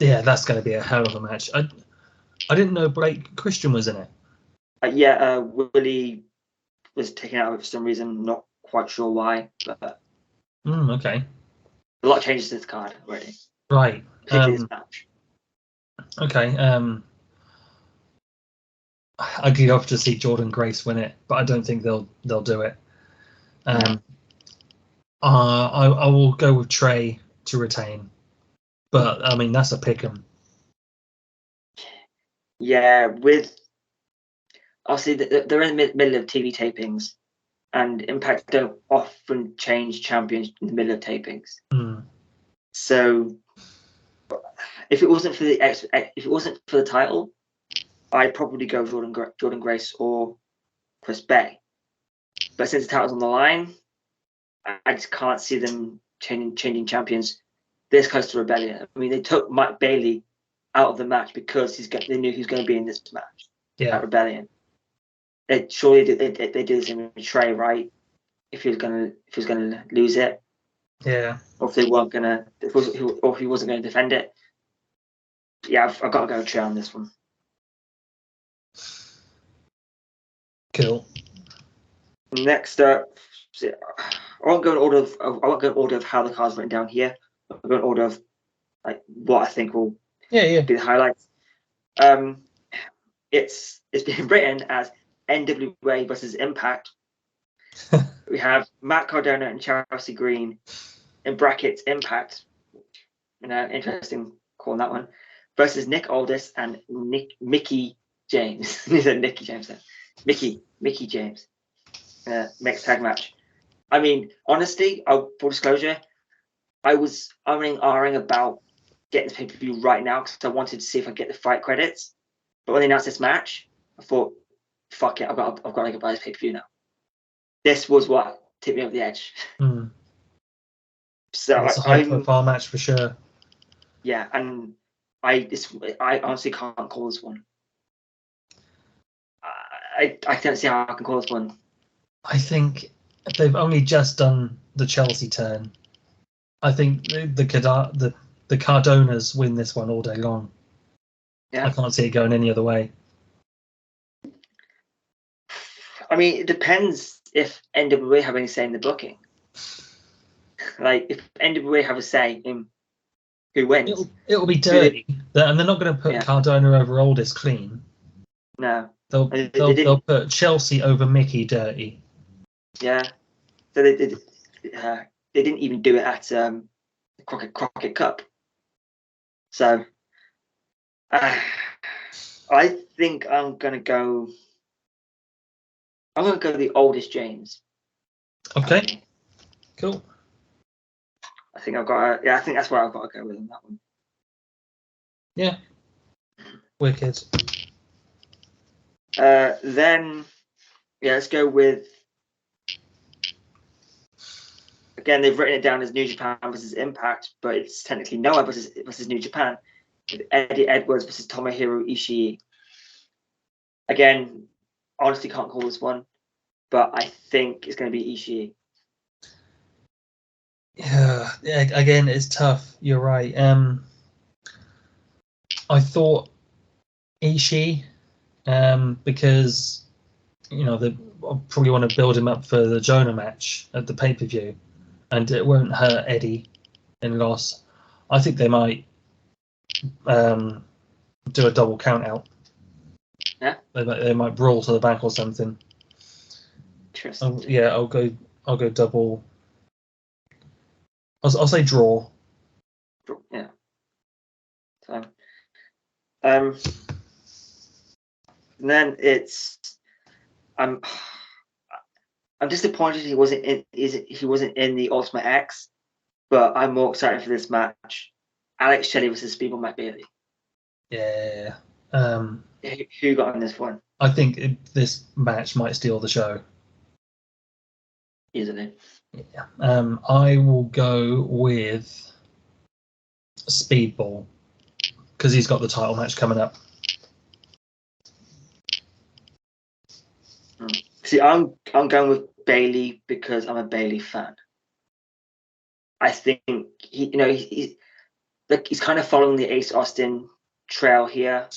Yeah, that's going to be a hell of a match. I didn't know Blake Christian was in it. Willie was taken out for some reason, not quite sure why, but Okay. a lot of changes to this card already. Right. Particularly this match. Okay. I'd love to see Jordan Grace win it, but I don't think they'll do it. I will go with Trey to retain, but I mean that's a pick 'em. Yeah, obviously they're in the middle of TV tapings, and Impact don't often change champions in the middle of tapings. So if it wasn't for the title, I'd probably go Jordan Grace or Chris Bay. But since the title's on the line, I just can't see them changing champions this close to Rebellion. I mean, they took Mike Bailey out of the match because they knew he was going to be in this match at Rebellion. Surely they did this in Trey, right? If he was going to lose it, or if they weren't going to, or if he wasn't going to defend it. Yeah, I've got to go Trey on this one. Cool. Next up, I won't go in order of how the card's written down here. I'll go in order of like what I think will be the highlights. It's been written as NWA versus Impact. We have Matt Cardona and Chelsea Green in brackets Impact. Interesting call on that one. Versus Nick Aldis and Mickey James. Nicky James. Mickey James. Mixed tag match. I mean, honestly, full disclosure, I was ahhing about getting this pay-per-view right now because I wanted to see if I could get the fight credits. But when they announced this match, I thought, fuck it, I've got to go buy this pay-per-view now. This was what tipped me over the edge. So it's a high-profile match for sure. Yeah, and I honestly can't call this one. I can't see how I can call this one. I think they've only just done the Chelsea turn. I think the Cardonas win this one all day long. Yeah. I can't see it going any other way. I mean, it depends if NWA have any say in the booking. Like, if NWA have a say in who wins, it'll be dirty, and they're not going to put Cardona over Aldis clean. No, they'll put Chelsea over Mickey dirty. Yeah, so they didn't even do it at Crockett Cup. So I think I'm gonna go the oldest James. Okay, cool. I think I think that's where I've got to go with on that one. Yeah, wicked. Then let's go with again, they've written it down as New Japan versus Impact, but it's technically Noah versus New Japan. With Eddie Edwards versus Tomohiro Ishii. Again, honestly can't call this one, but I think it's going to be Ishii. Yeah, again, it's tough. You're right. I thought Ishii, because they probably want to build him up for the Jonah match at the pay-per-view, and it won't hurt Eddie in loss. I think they might do a double count out. Yeah, they might brawl to the back or something. Interesting. I'll go double. I'll say draw. Yeah. So, and then I'm disappointed he wasn't in the Ultimate X, but I'm more excited for this match. Alex Shelley versus Speedball Matt Bailey. Yeah. Who got on this one? I think this match might steal the show. Easily. Yeah. I will go with Speedball because he's got the title match coming up. See, I'm going with Bailey because I'm a Bailey fan. I think he's kind of following the Ace Austin trail here,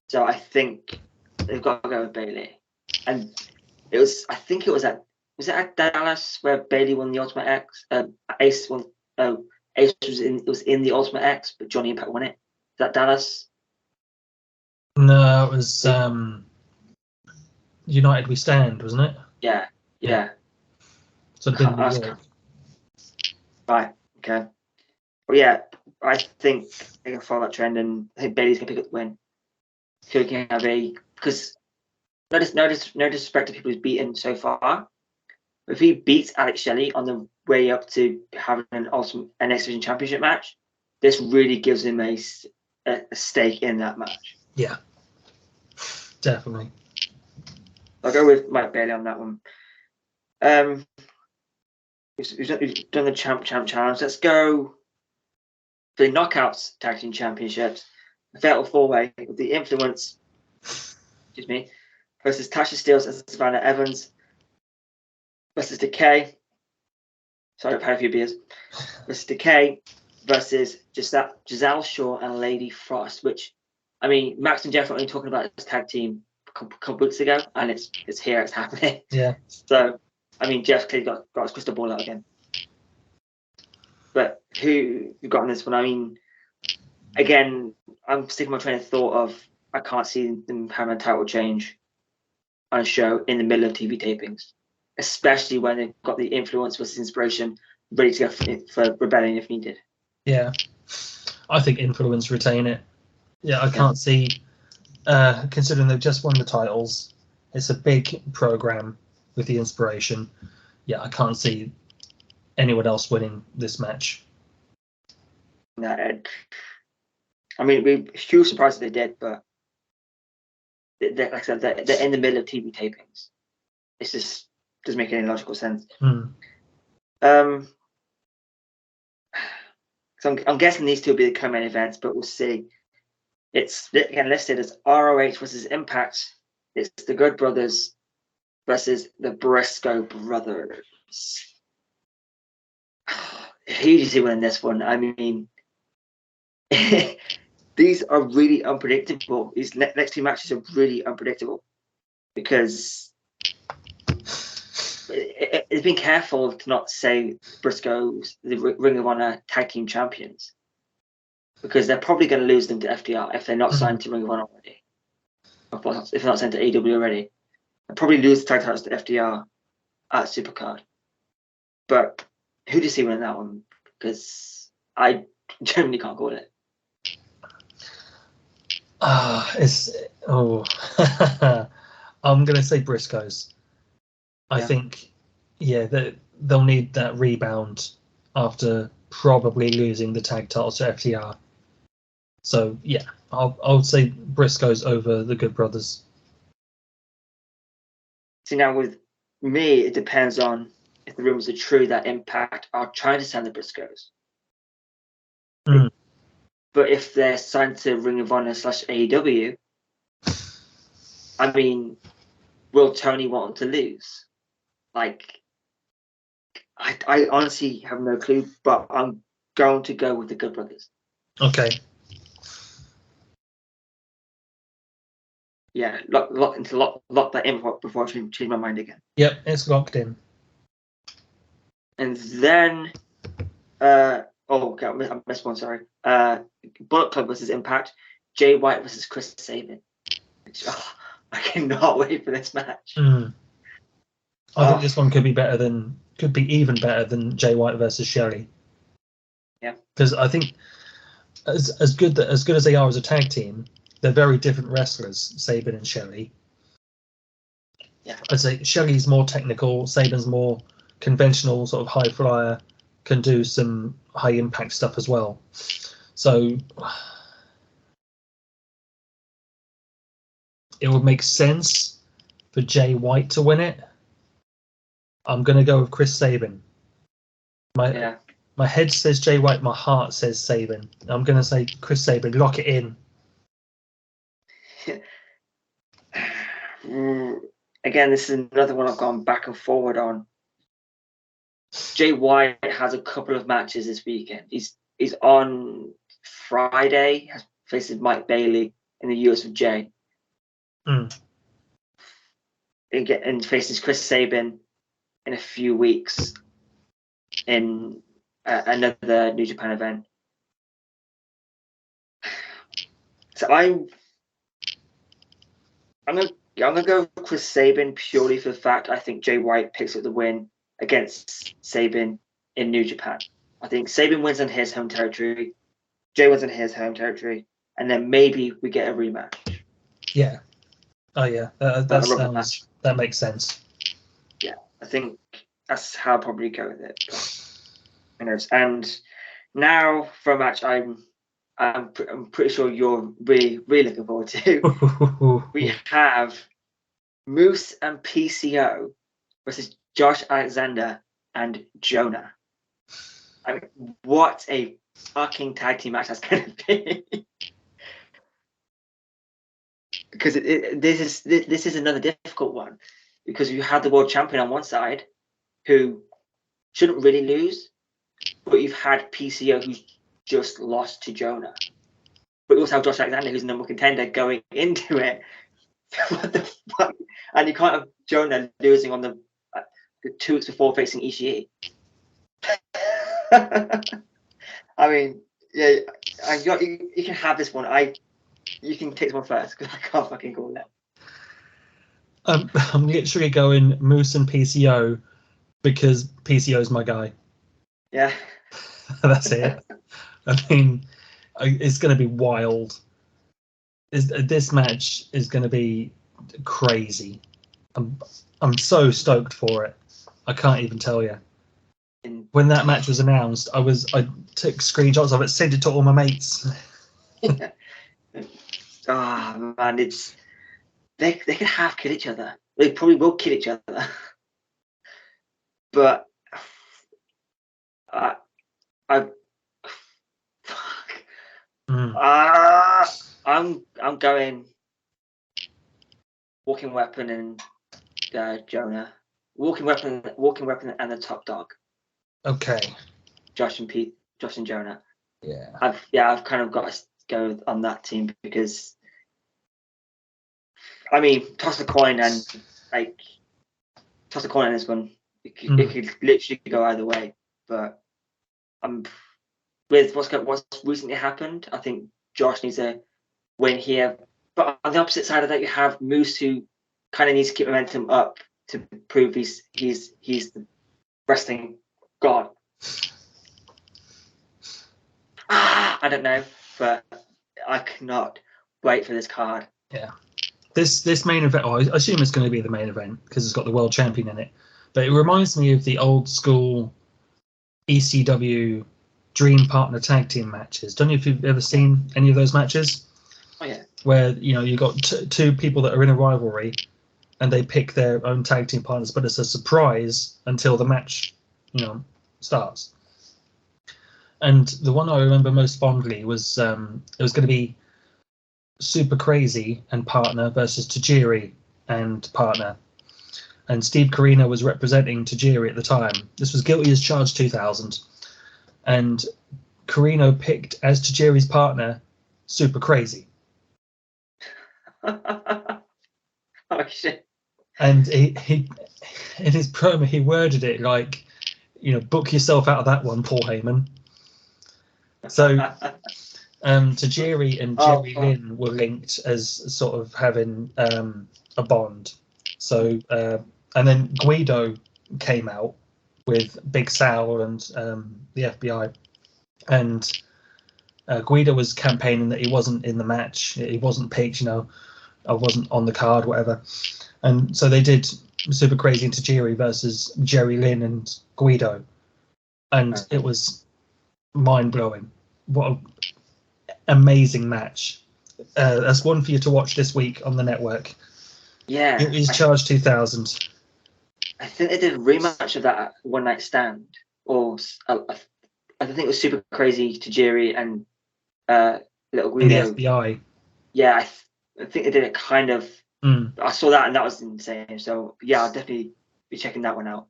so I think they've got to go with Bailey. And was it at Dallas where Bailey won the Ultimate X? Ace won. Ace was in the Ultimate X, but Johnny Impact won it. Is that Dallas? No, it was United We Stand, wasn't it? Yeah. So it'd been New York. Right. Okay. Well, yeah, I think they can follow that trend, and I think Bailey's gonna pick up the win. So he can have because no disrespect to people he's beaten so far. If he beats Alex Shelley on the way up to having an X Division Championship match, this really gives him a stake in that match. Yeah, definitely. I'll go with Mike Bailey on that one. We've done the champ challenge. Let's go for the Knockouts Tag Team Championships. A fatal four-way with the Influence, versus Tasha Steelz and Savannah Evans versus Decay. Sorry, I've had a few beers. Versus Decay versus Giselle Shaw and Lady Frost. Which, I mean, Max and Jeff were only talking about this tag team a couple weeks ago, and it's here, it's happening. Yeah. So, I mean, Jeff's clearly got his crystal ball out again. But who got on this one? I mean, again, I'm sticking my train of thought of I can't see them having a title change on a show in the middle of TV tapings, especially when they've got the Influence versus Inspiration ready to go for Rebellion if needed. Yeah, I think Influence retain it. Yeah, I can't see, considering they've just won the titles, it's a big program with the Inspiration. Yeah, I can't see anyone else winning this match. No, I mean, we're huge surprised that they did, but like I said, they're in the middle of TV tapings. It's just doesn't make any logical sense. So I'm guessing these two will be the co-main events, but we'll see. It's again listed as ROH versus Impact. It's the Good Brothers versus the Briscoe Brothers. Who do you see winning this one? I mean, these are really unpredictable. These next two matches are really unpredictable because it's been careful to not say Briscoe's the Ring of Honor Tag Team Champions because they're probably going to lose them to FDR if they're not signed to Ring of Honor already. If they're not signed to AEW already, they'll probably lose the tag titles to FDR at Supercard. But who do you see winning that one? Because I generally can't call it. I'm going to say Briscoes. I think, they'll need that rebound after probably losing the tag titles to FTR. So, yeah, I'll say Briscoes over the Good Brothers. See, now with me, it depends on if the rumors are true that Impact are trying to sign the Briscoes. Mm. But if they're signed to Ring of Honor / AEW, I mean, will Tony want to lose? Like, I honestly have no clue, but I'm going to go with the Good Brothers. Okay. Yeah, lock that in before I change my mind again. Yep, it's locked in. And then, okay, I missed one. Sorry. Bullet Club versus Impact. Jay White versus Chris Savin. I cannot wait for this match. I think this one could be even better than Jay White versus Shelley. Yeah. Because I think as good as they are as a tag team, they're very different wrestlers, Sabin and Shelley. Yeah. I'd say Shelley's more technical, Sabin's more conventional, sort of high flyer, can do some high impact stuff as well. So it would make sense for Jay White to win it. I'm going to go with Chris Sabin. My head says Jay White, my heart says Sabin. I'm going to say Chris Sabin. Lock it in. Again, this is another one I've gone back and forward on. Jay White has a couple of matches this weekend. He's on Friday, faces Mike Bailey in the US of J. And faces Chris Sabin in a few weeks in another New Japan event. So I'm gonna go with Chris Sabin purely for the fact I think Jay White picks up the win against Sabin in New Japan. I think Sabin wins in his home territory, Jay wins in his home territory, and then maybe we get a rematch. Yeah. Oh yeah, that makes sense. Yeah, I think that's how I'll probably go with it. But, and now for a match I'm pretty sure you're really looking forward to. We have Moose and PCO versus Josh Alexander and Jonah. I mean, what a fucking tag team match that's going to be. Because this is another difficult one, because you have the world champion on one side who shouldn't really lose, but you've had PCO who's just lost to Jonah. But you also have Josh Alexander who's the number one contender going into it. What the fuck? And you can't have Jonah losing on the 2 weeks before facing Ishii. I mean, yeah, you can have this one. You can take this one first because I can't fucking call it. I'm literally going Moose and PCO because PCO is my guy. Yeah. That's it. I mean, it's going to be wild. This match is going to be crazy. I'm so stoked for it. I can't even tell you. When that match was announced, I took screenshots of it, sent it to all my mates. Man, they could half kill each other. They probably will kill each other. But I'm going Walking Weapon and Jonah. Walking Weapon and the Top Dog. Okay. Josh and Jonah. Yeah. I've kind of got to go on that team because I mean toss a coin on this one. It could literally go either way. But with what's recently happened, I think Josh needs a win here. But on the opposite side of that, you have Moose, who kind of needs to keep momentum up to prove he's the wrestling god. I don't know, but I cannot wait for this card. Yeah, this main event. I assume it's going to be the main event because it's got the world champion in it. But it reminds me of the old school ECW Dream Partner tag team matches. Don't know if you've ever seen any of those matches. Oh yeah. Where you got two people that are in a rivalry, and they pick their own tag team partners, but it's a surprise until the match, starts. And the one I remember most fondly was it was going to be Super Crazy and partner versus Tajiri and partner. And Steve Corino was representing Tajiri at the time. This was Guilty as Charged 2000. And Corino picked as Tajiri's partner Super Crazy. Oh shit! And he in his promo he worded it like, book yourself out of that one, Paul Heyman. So Tajiri and Jerry Lynn were linked as sort of having a bond. So and then Guido came out with Big Sal and the FBI, and Guido was campaigning that he wasn't in the match, he wasn't picked, I wasn't on the card, whatever. And so they did Super Crazy and Tajiri versus Jerry Lynn and Guido, and it was mind-blowing. What an amazing match. That's one for you to watch this week on the network. Yeah, it is Charge 2000. I think they did a rematch of that One Night Stand, or I think it was Super Crazy Tajiri and Little Guido. And the FBI. Yeah, I think they did it kind of. I saw that and that was insane. So yeah, I'll definitely be checking that one out.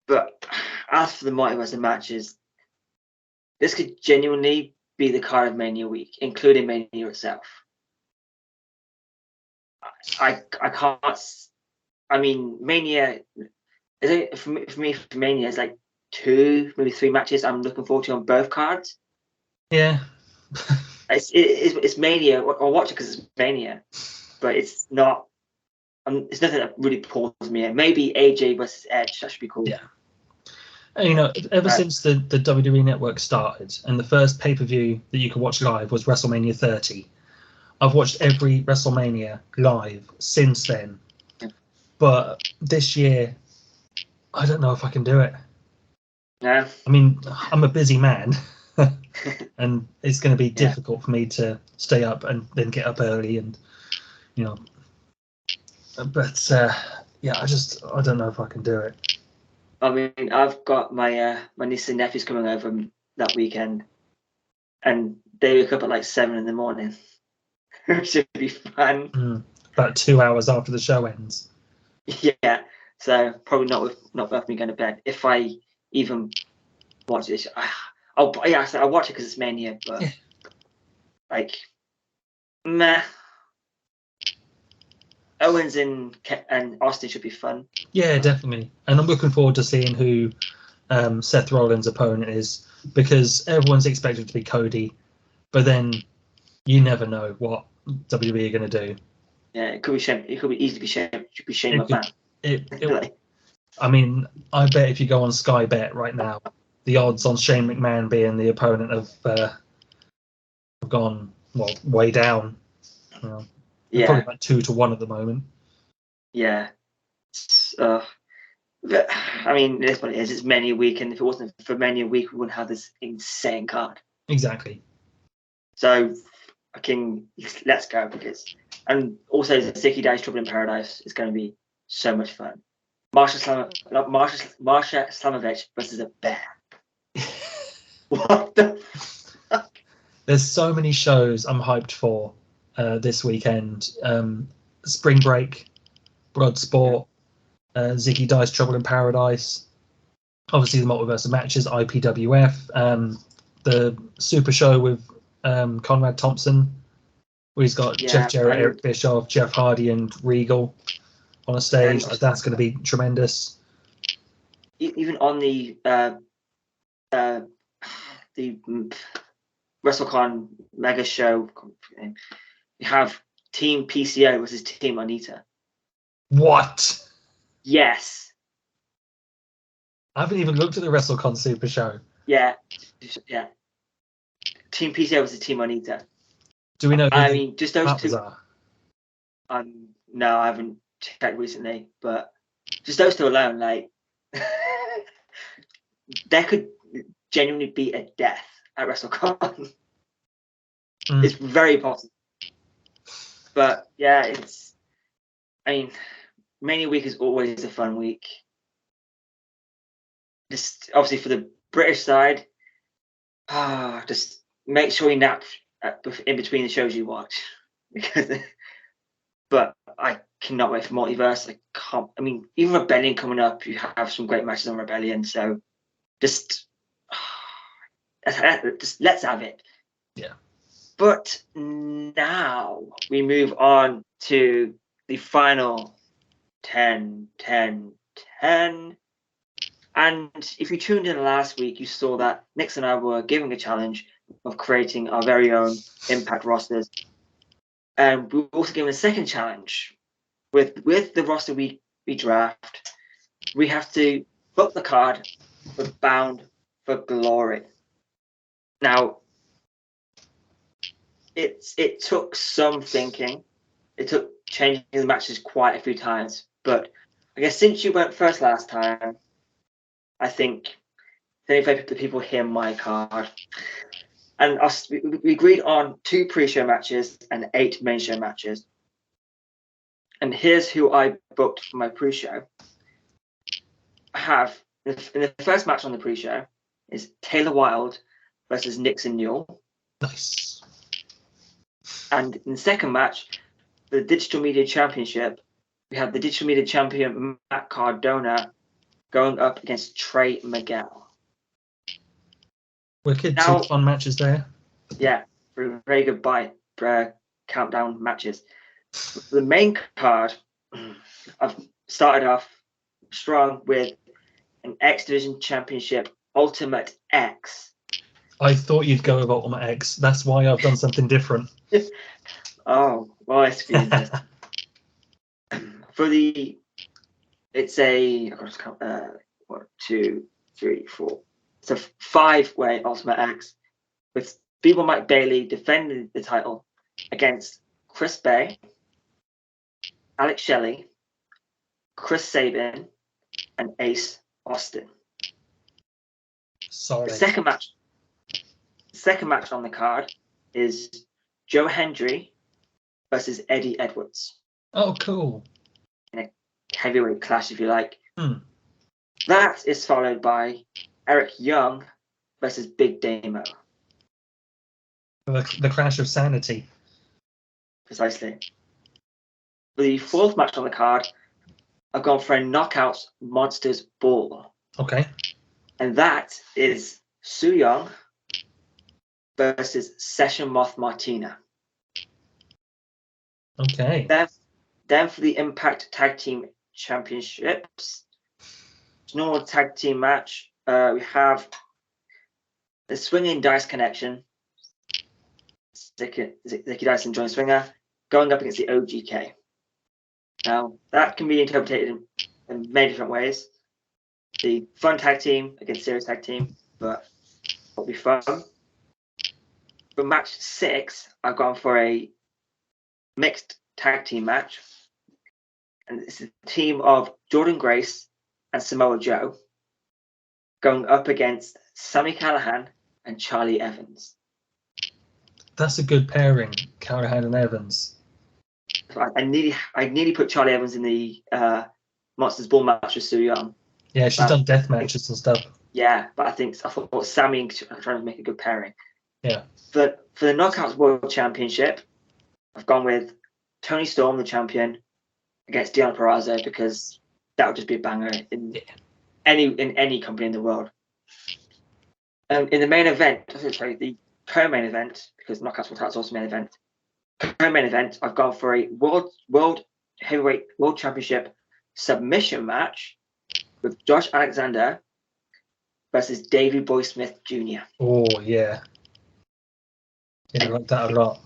But as for the Multiverse of Matches, this could genuinely be the card of Mania week, including Mania itself. I can't. I mean, Mania. Is it for me? For Mania, it's like 2, maybe 3 matches I'm looking forward to on both cards. Yeah. It's Mania. I'll watch it because it's Mania, but it's not. It's nothing that really pulls me in. Maybe AJ versus Edge. That should be cool. Yeah. And, ever since the WWE Network started, and the first pay-per-view that you could watch live was WrestleMania 30. I've watched every WrestleMania live since then. Yeah. But this year, I don't know if I can do it. Yeah. I mean, I'm a busy man. And it's going to be difficult for me to stay up and then get up early, and but I don't know if I can do it. I mean, I've got my niece and nephews coming over that weekend, and they wake up at like 7 in the morning. It should be fun. About 2 hours after the show ends. Yeah, so probably not worth me going to bed if I even watch this. I'll watch it because it's Mania, but like, meh. Owens and Austin should be fun. Yeah, definitely. And I'm looking forward to seeing who Seth Rollins' opponent is, because everyone's expected to be Cody, but then you never know what WWE are going to do. Yeah, it could be Shane. It could easily be Shane McMahon. I mean, I bet if you go on Sky Bet right now, the odds on Shane McMahon being the opponent have gone way down. Probably about 2-1 at the moment. Yeah. But, I mean, it is what it is. It's Mania week, and if it wasn't for Mania week, we wouldn't have this insane card. Exactly. So, let's go, and also Zicky Dice Trouble in Paradise is going to be so much fun. Marsha Slamovich versus a bear. What the fuck? There's so many shows I'm hyped for this weekend. Spring Break, Bloodsport, Ziggy Dice Trouble in Paradise, obviously the Multiverse of Matches, IPWF, the Super Show with Conrad Thompson, where he's got Jeff Jarrett, Eric Bischoff, Jeff Hardy, and Regal on a stage. That's going to be tremendous. Even on the WrestleCon mega show, you have Team PCO versus Team Anita. What? Yes. I haven't even looked at the WrestleCon Super Show. Yeah. Team PCO versus Team Anita. Do we know? I mean, just those two. Are? No, I haven't checked recently, but just those two alone, like, there could genuinely be a death at WrestleCon. It's very possible. But yeah, I mean, Mania week is always a fun week. Just obviously for the British side, just make sure you nap in between the shows you watch, because. But I cannot wait for Multiverse. I can't. I mean, even Rebellion coming up, you have some great matches on Rebellion. So just let's have it. Yeah. But now we move on to the final 10, 10, 10. And if you tuned in last week, you saw that Nixon and I were giving a challenge of creating our very own Impact rosters. And we were also given a second challenge with the roster we draft. We have to book the card for Bound for Glory. Now, it took some thinking. It took changing the matches quite a few times. But I guess since you went first last time, I think the people hear my card. And we agreed on 2 pre-show matches and 8 main show matches. And here's who I booked for my pre-show. I have, in the first match on the pre-show, is Taylor Wilde versus Nixon Newell. Nice. And in the second match, the Digital Media Championship, we have the Digital Media Champion Matt Cardona going up against Trey Miguel. Wicked. Now, 2 fun matches there. Yeah, very good countdown matches. The main card, I've started off strong with an X Division Championship Ultimate X. I thought you'd go with Ultimate X. That's why I've done something different. Oh, well, it's been for the. It's a. I've got to count. 1, 2, 3, 4. It's a 5-way Ultimate X with Beeble Mike Bailey defending the title against Chris Bay, Alex Shelley, Chris Sabin, and Ace Austin. Sorry. The second match on the card is Joe Hendry versus Eddie Edwards. Oh, cool. In a heavyweight clash, if you like. That is followed by Eric Young versus Big Damo. The Crash of Sanity. Precisely. For the fourth match on the card, I've gone for a Knockouts Monsters Ball. Okay. And that is Su Young versus Session Moth Martina. Okay. Then for the Impact Tag Team Championships, normal tag team match, we have the Swinging Dice Connection, Zicky Dice and John Swinger, going up against the OGK. Now, that can be interpreted in many different ways. The fun tag team against serious tag team, but it'll be fun. For match 6, I've gone for a mixed tag team match. And it's a team of Jordan Grace and Samoa Joe going up against Sammy Callahan and Charlie Evans. That's a good pairing, Callahan and Evans. I nearly put Charlie Evans in the Monsters Ball match with Su Young. Yeah, she's done death matches and stuff. Yeah, but I thought Sammy and trying to make a good pairing. Yeah. For the Knockouts World Championship, I've gone with Tony Storm, the champion, against Deonna Purrazzo, because that would just be a banger in any company in the world. In the main event, the co-main event, because Knockouts World Title's also main event. Co-main event, I've gone for a World Heavyweight World Championship submission match with Josh Alexander versus Davey Boy Smith Jr. Oh, yeah. Yeah, I like that a lot.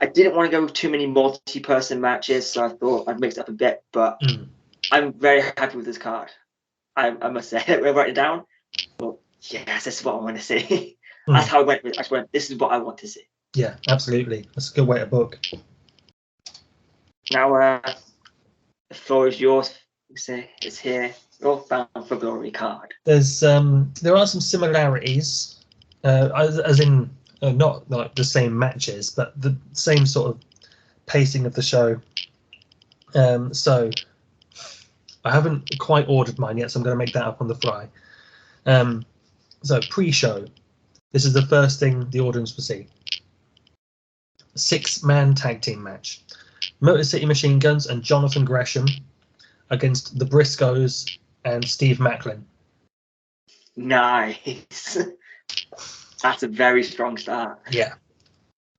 I didn't want to go with too many multi-person matches, so I thought I'd mix it up a bit, but I'm very happy with this card. I must say, I wrote it down. Well, yes, this is what I want to see. That's how I went with it. I just went, this is what I want to see. Yeah, absolutely. That's a good way to book. Now, the floor is yours. It's here. Your Bound for Glory card. There are some similarities, as in not like the same matches, but the same sort of pacing of the show. So I haven't quite ordered mine yet, so I'm going to make that up on the fly. So pre-show, this is the first thing the audience will see. 6-man tag team match. Motor City Machine Guns and Jonathan Gresham against the Briscoes and Steve Macklin. Nice. That's a very strong start. Yeah.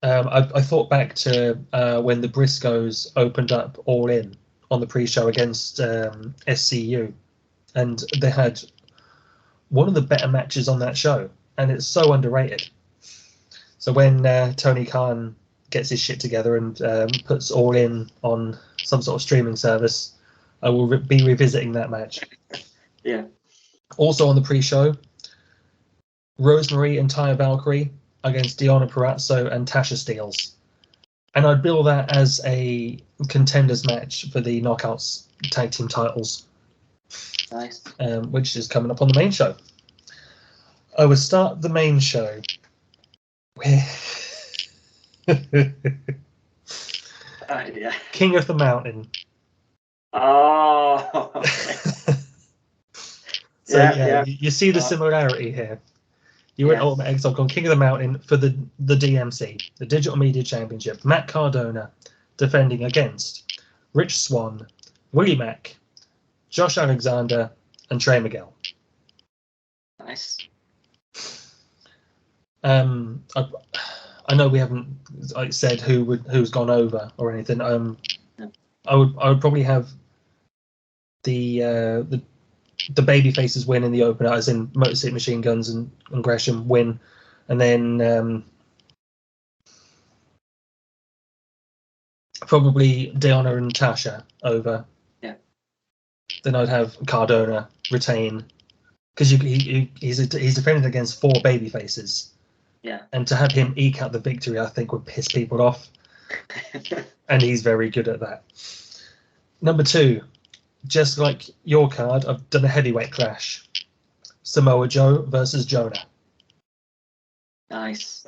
I thought back to when the Briscoes opened up All In on the pre-show against SCU, and they had one of the better matches on that show, and it's so underrated. So when Tony Khan gets his shit together and puts All In on some sort of streaming service, I will be revisiting that match. Yeah. Also on the pre-show, Rosemary and Taya Valkyrie against Deonna Purrazzo and Tasha Steelz. And I'd bill that as a contenders match for the Knockouts tag team titles. Nice. Which is coming up on the main show. I would start the main show with Yeah. King of the Mountain. Oh. Okay. So Yeah. you see the similarity here. You went Ultimate Exile on King of the Mountain for the DMC, the Digital Media Championship. Matt Cardona defending against Rich Swann, Willie Mack, Josh Alexander, and Trey Miguel. Nice. I know we haven't said who's gone over or anything. No. I would probably have the baby faces win in the opener, as in Motor City Machine Guns and Gresham win, and then probably Deonna and Tasha over. Yeah. Then I'd have Cardona retain, because he's defending against 4 baby faces. Yeah. And to have him eke out the victory, I think would piss people off, and he's very good at that. Number 2. Just like your card, I've done a heavyweight clash. Samoa Joe versus Jonah. Nice.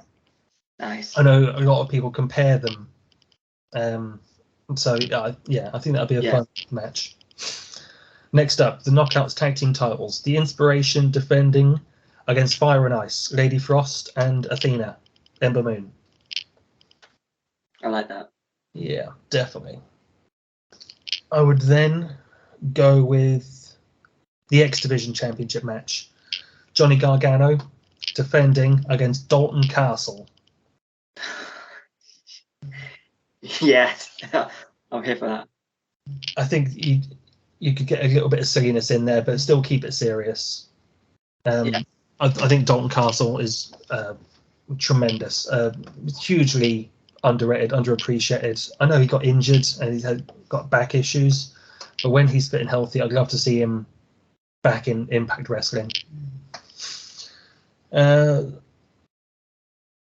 I know a lot of people compare them. So yeah, I think that'll be a fun match. Next up, the Knockouts tag team titles. The Inspiration defending against Fire and Ice, Lady Frost and Athena, Ember Moon. I like that. Yeah, definitely. I would then go with the X Division Championship match. Johnny Gargano defending against Dalton Castle. Yes, I'm here for that. I think you could get a little bit of silliness in there, but still keep it serious. I think Dalton Castle is tremendous, hugely underrated, underappreciated. I know he got injured and he's got back issues, but when he's fit and healthy, I'd love to see him back in Impact Wrestling.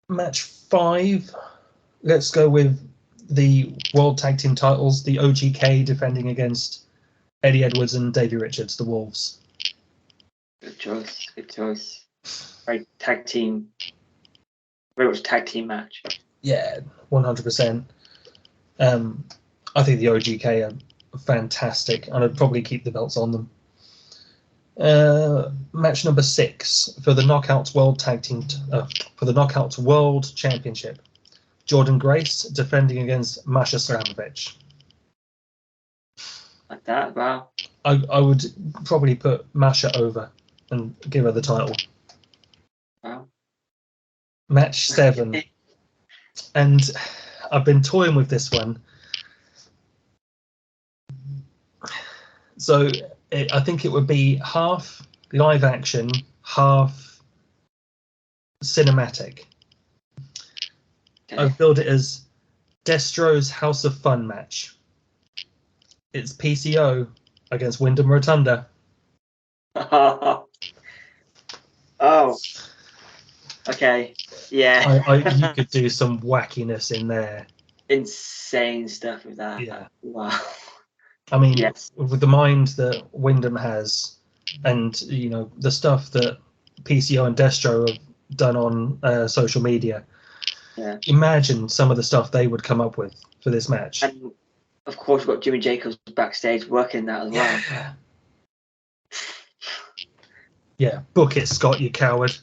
Match 5, let's go with the World Tag Team titles, the OGK defending against Eddie Edwards and Davey Richards, the Wolves. Good choice. Very much tag team match. Yeah, 100%. I think the OGK are fantastic, and I'd probably keep the belts on them. Match number 6 for the Knockouts World Tag Team for the Knockouts World Championship. Jordan Grace defending against Masha Slamovich. Like that, wow. I would probably put Masha over and give her the title. Wow. Match 7. And I've been toying with this one. So I think it would be half live action, half cinematic. Okay. I've built it as Destro's House of Fun match. It's PCO against Wyndham Rotunda. Oh. Okay. Yeah. You could do some wackiness in there. Insane stuff with that. Yeah. Wow. I mean, Yes. with the mind that Wyndham has, and the stuff that PCO and Destro have done on social media. Yeah. Imagine some of the stuff they would come up with for this match. And of course, we've got Jimmy Jacobs backstage working that as well. Yeah. Yeah, book it, Scott, you coward.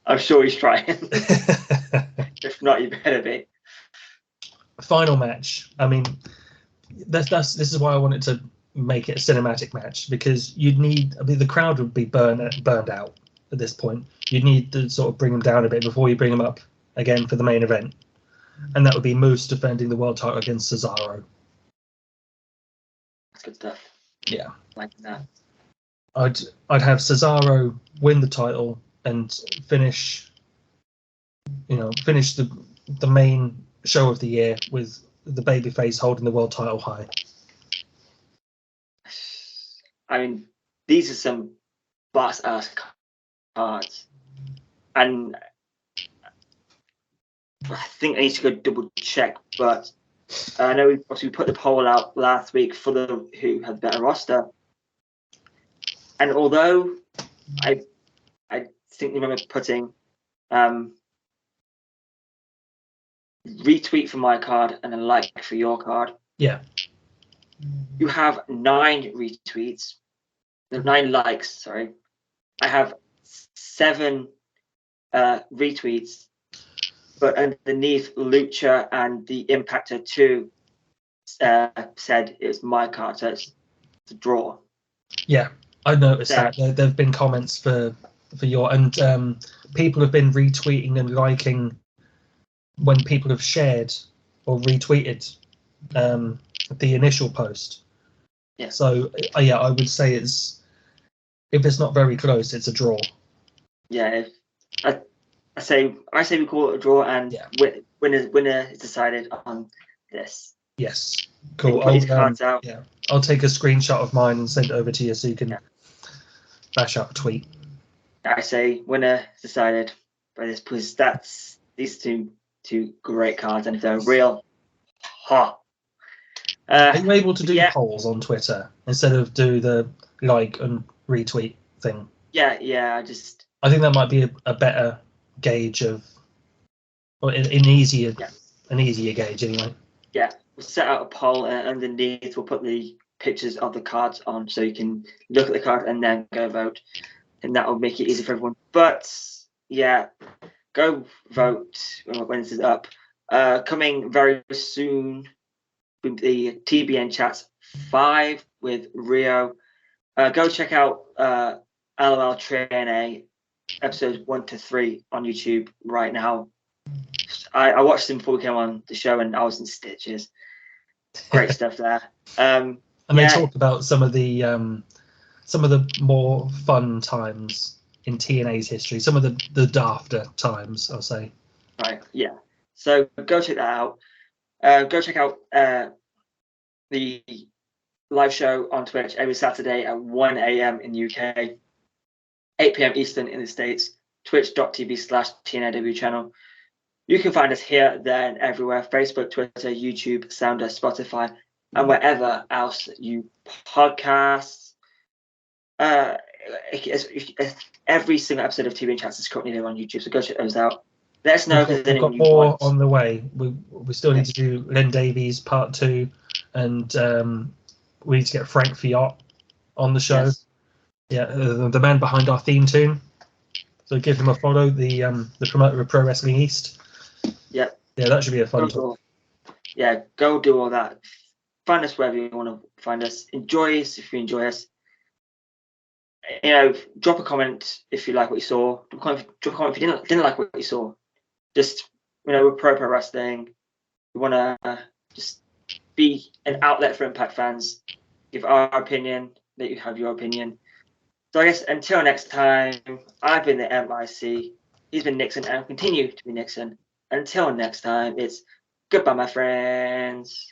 I'm sure he's trying. If not, you better be. Final match. I mean, this is why I wanted to make it a cinematic match, because you'd need. I mean, the crowd would be burned out at this point. You'd need to sort of bring them down a bit before you bring them up again for the main event, and that would be Moose defending the world title against Cesaro. That's good stuff. Yeah, Like that. I'd have Cesaro win the title and finish the main show of the year with the babyface holding the world title high. I mean, these are some boss ass cards, and I think I need to go double check. But I know we put the poll out last week for who had the better roster, and although I think remember putting retweet for my card and a like for your card. Yeah. You have 9 retweets, 9 likes, sorry. I have 7 retweets, but underneath Lucha and the Impactor 2 said it was my card, so it's a draw. Yeah, I noticed that. There have been comments for your, and people have been retweeting and liking when people have shared or retweeted the initial post. Yeah. So yeah, I would say if it's not very close, it's a draw. Yeah, I say we call it a draw, and winner is decided on this. Yes, cool. Put these cards out. Yeah, I'll take a screenshot of mine and send it over to you so you can bash up a tweet. I say winner decided by this, because that's these two great cards, and if they're real, Are you able to do polls on Twitter instead of do the like and retweet thing? Yeah, I think that might be a better gauge of, or an easier gauge anyway. Yeah, we'll set out a poll, and underneath we'll put the pictures of the cards on, so you can look at the card and then go vote, and that will make it easy for everyone. But yeah, go vote when this is up. Coming very soon, the TBN chats 5 with Rio. Go check out LOL Train episodes 1 to 3 on YouTube right now. I watched them before we came on the show, and I was in stitches. Great stuff there. And they talk about some of the more fun times in TNA's history, some of the dafter times, I'll say. Right, yeah. So go check that out. Go check out the live show on Twitch every Saturday at 1 a.m. in the UK, 8 p.m. Eastern in the States, twitch.tv/TNAW channel. You can find us here, there, and everywhere: Facebook, Twitter, YouTube, Sounder, Spotify, and wherever else you podcast. Every single episode of TBN Chats is currently there on YouTube, so go check those out. Let us know if there's anyone you more want. on the way. We still need to do Len Davies Part 2, and we need to get Frank Fiat on the show. Yes. Yeah, the man behind our theme tune. So give him a follow, the promoter of Pro Wrestling East. Yeah. Yeah, that should be a fun talk. Yeah, go do all that. Find us wherever you want to find us. Enjoy us if you enjoy us. You know, drop a comment if you like what you saw. Drop a comment if you didn't like what you saw. Just, we're pro wrestling. We want to just be an outlet for Impact fans. Give our opinion, let you have your opinion. So I guess until next time, I've been the MIC. He's been Nixon, and will continue to be Nixon. Until next time, it's goodbye, my friends.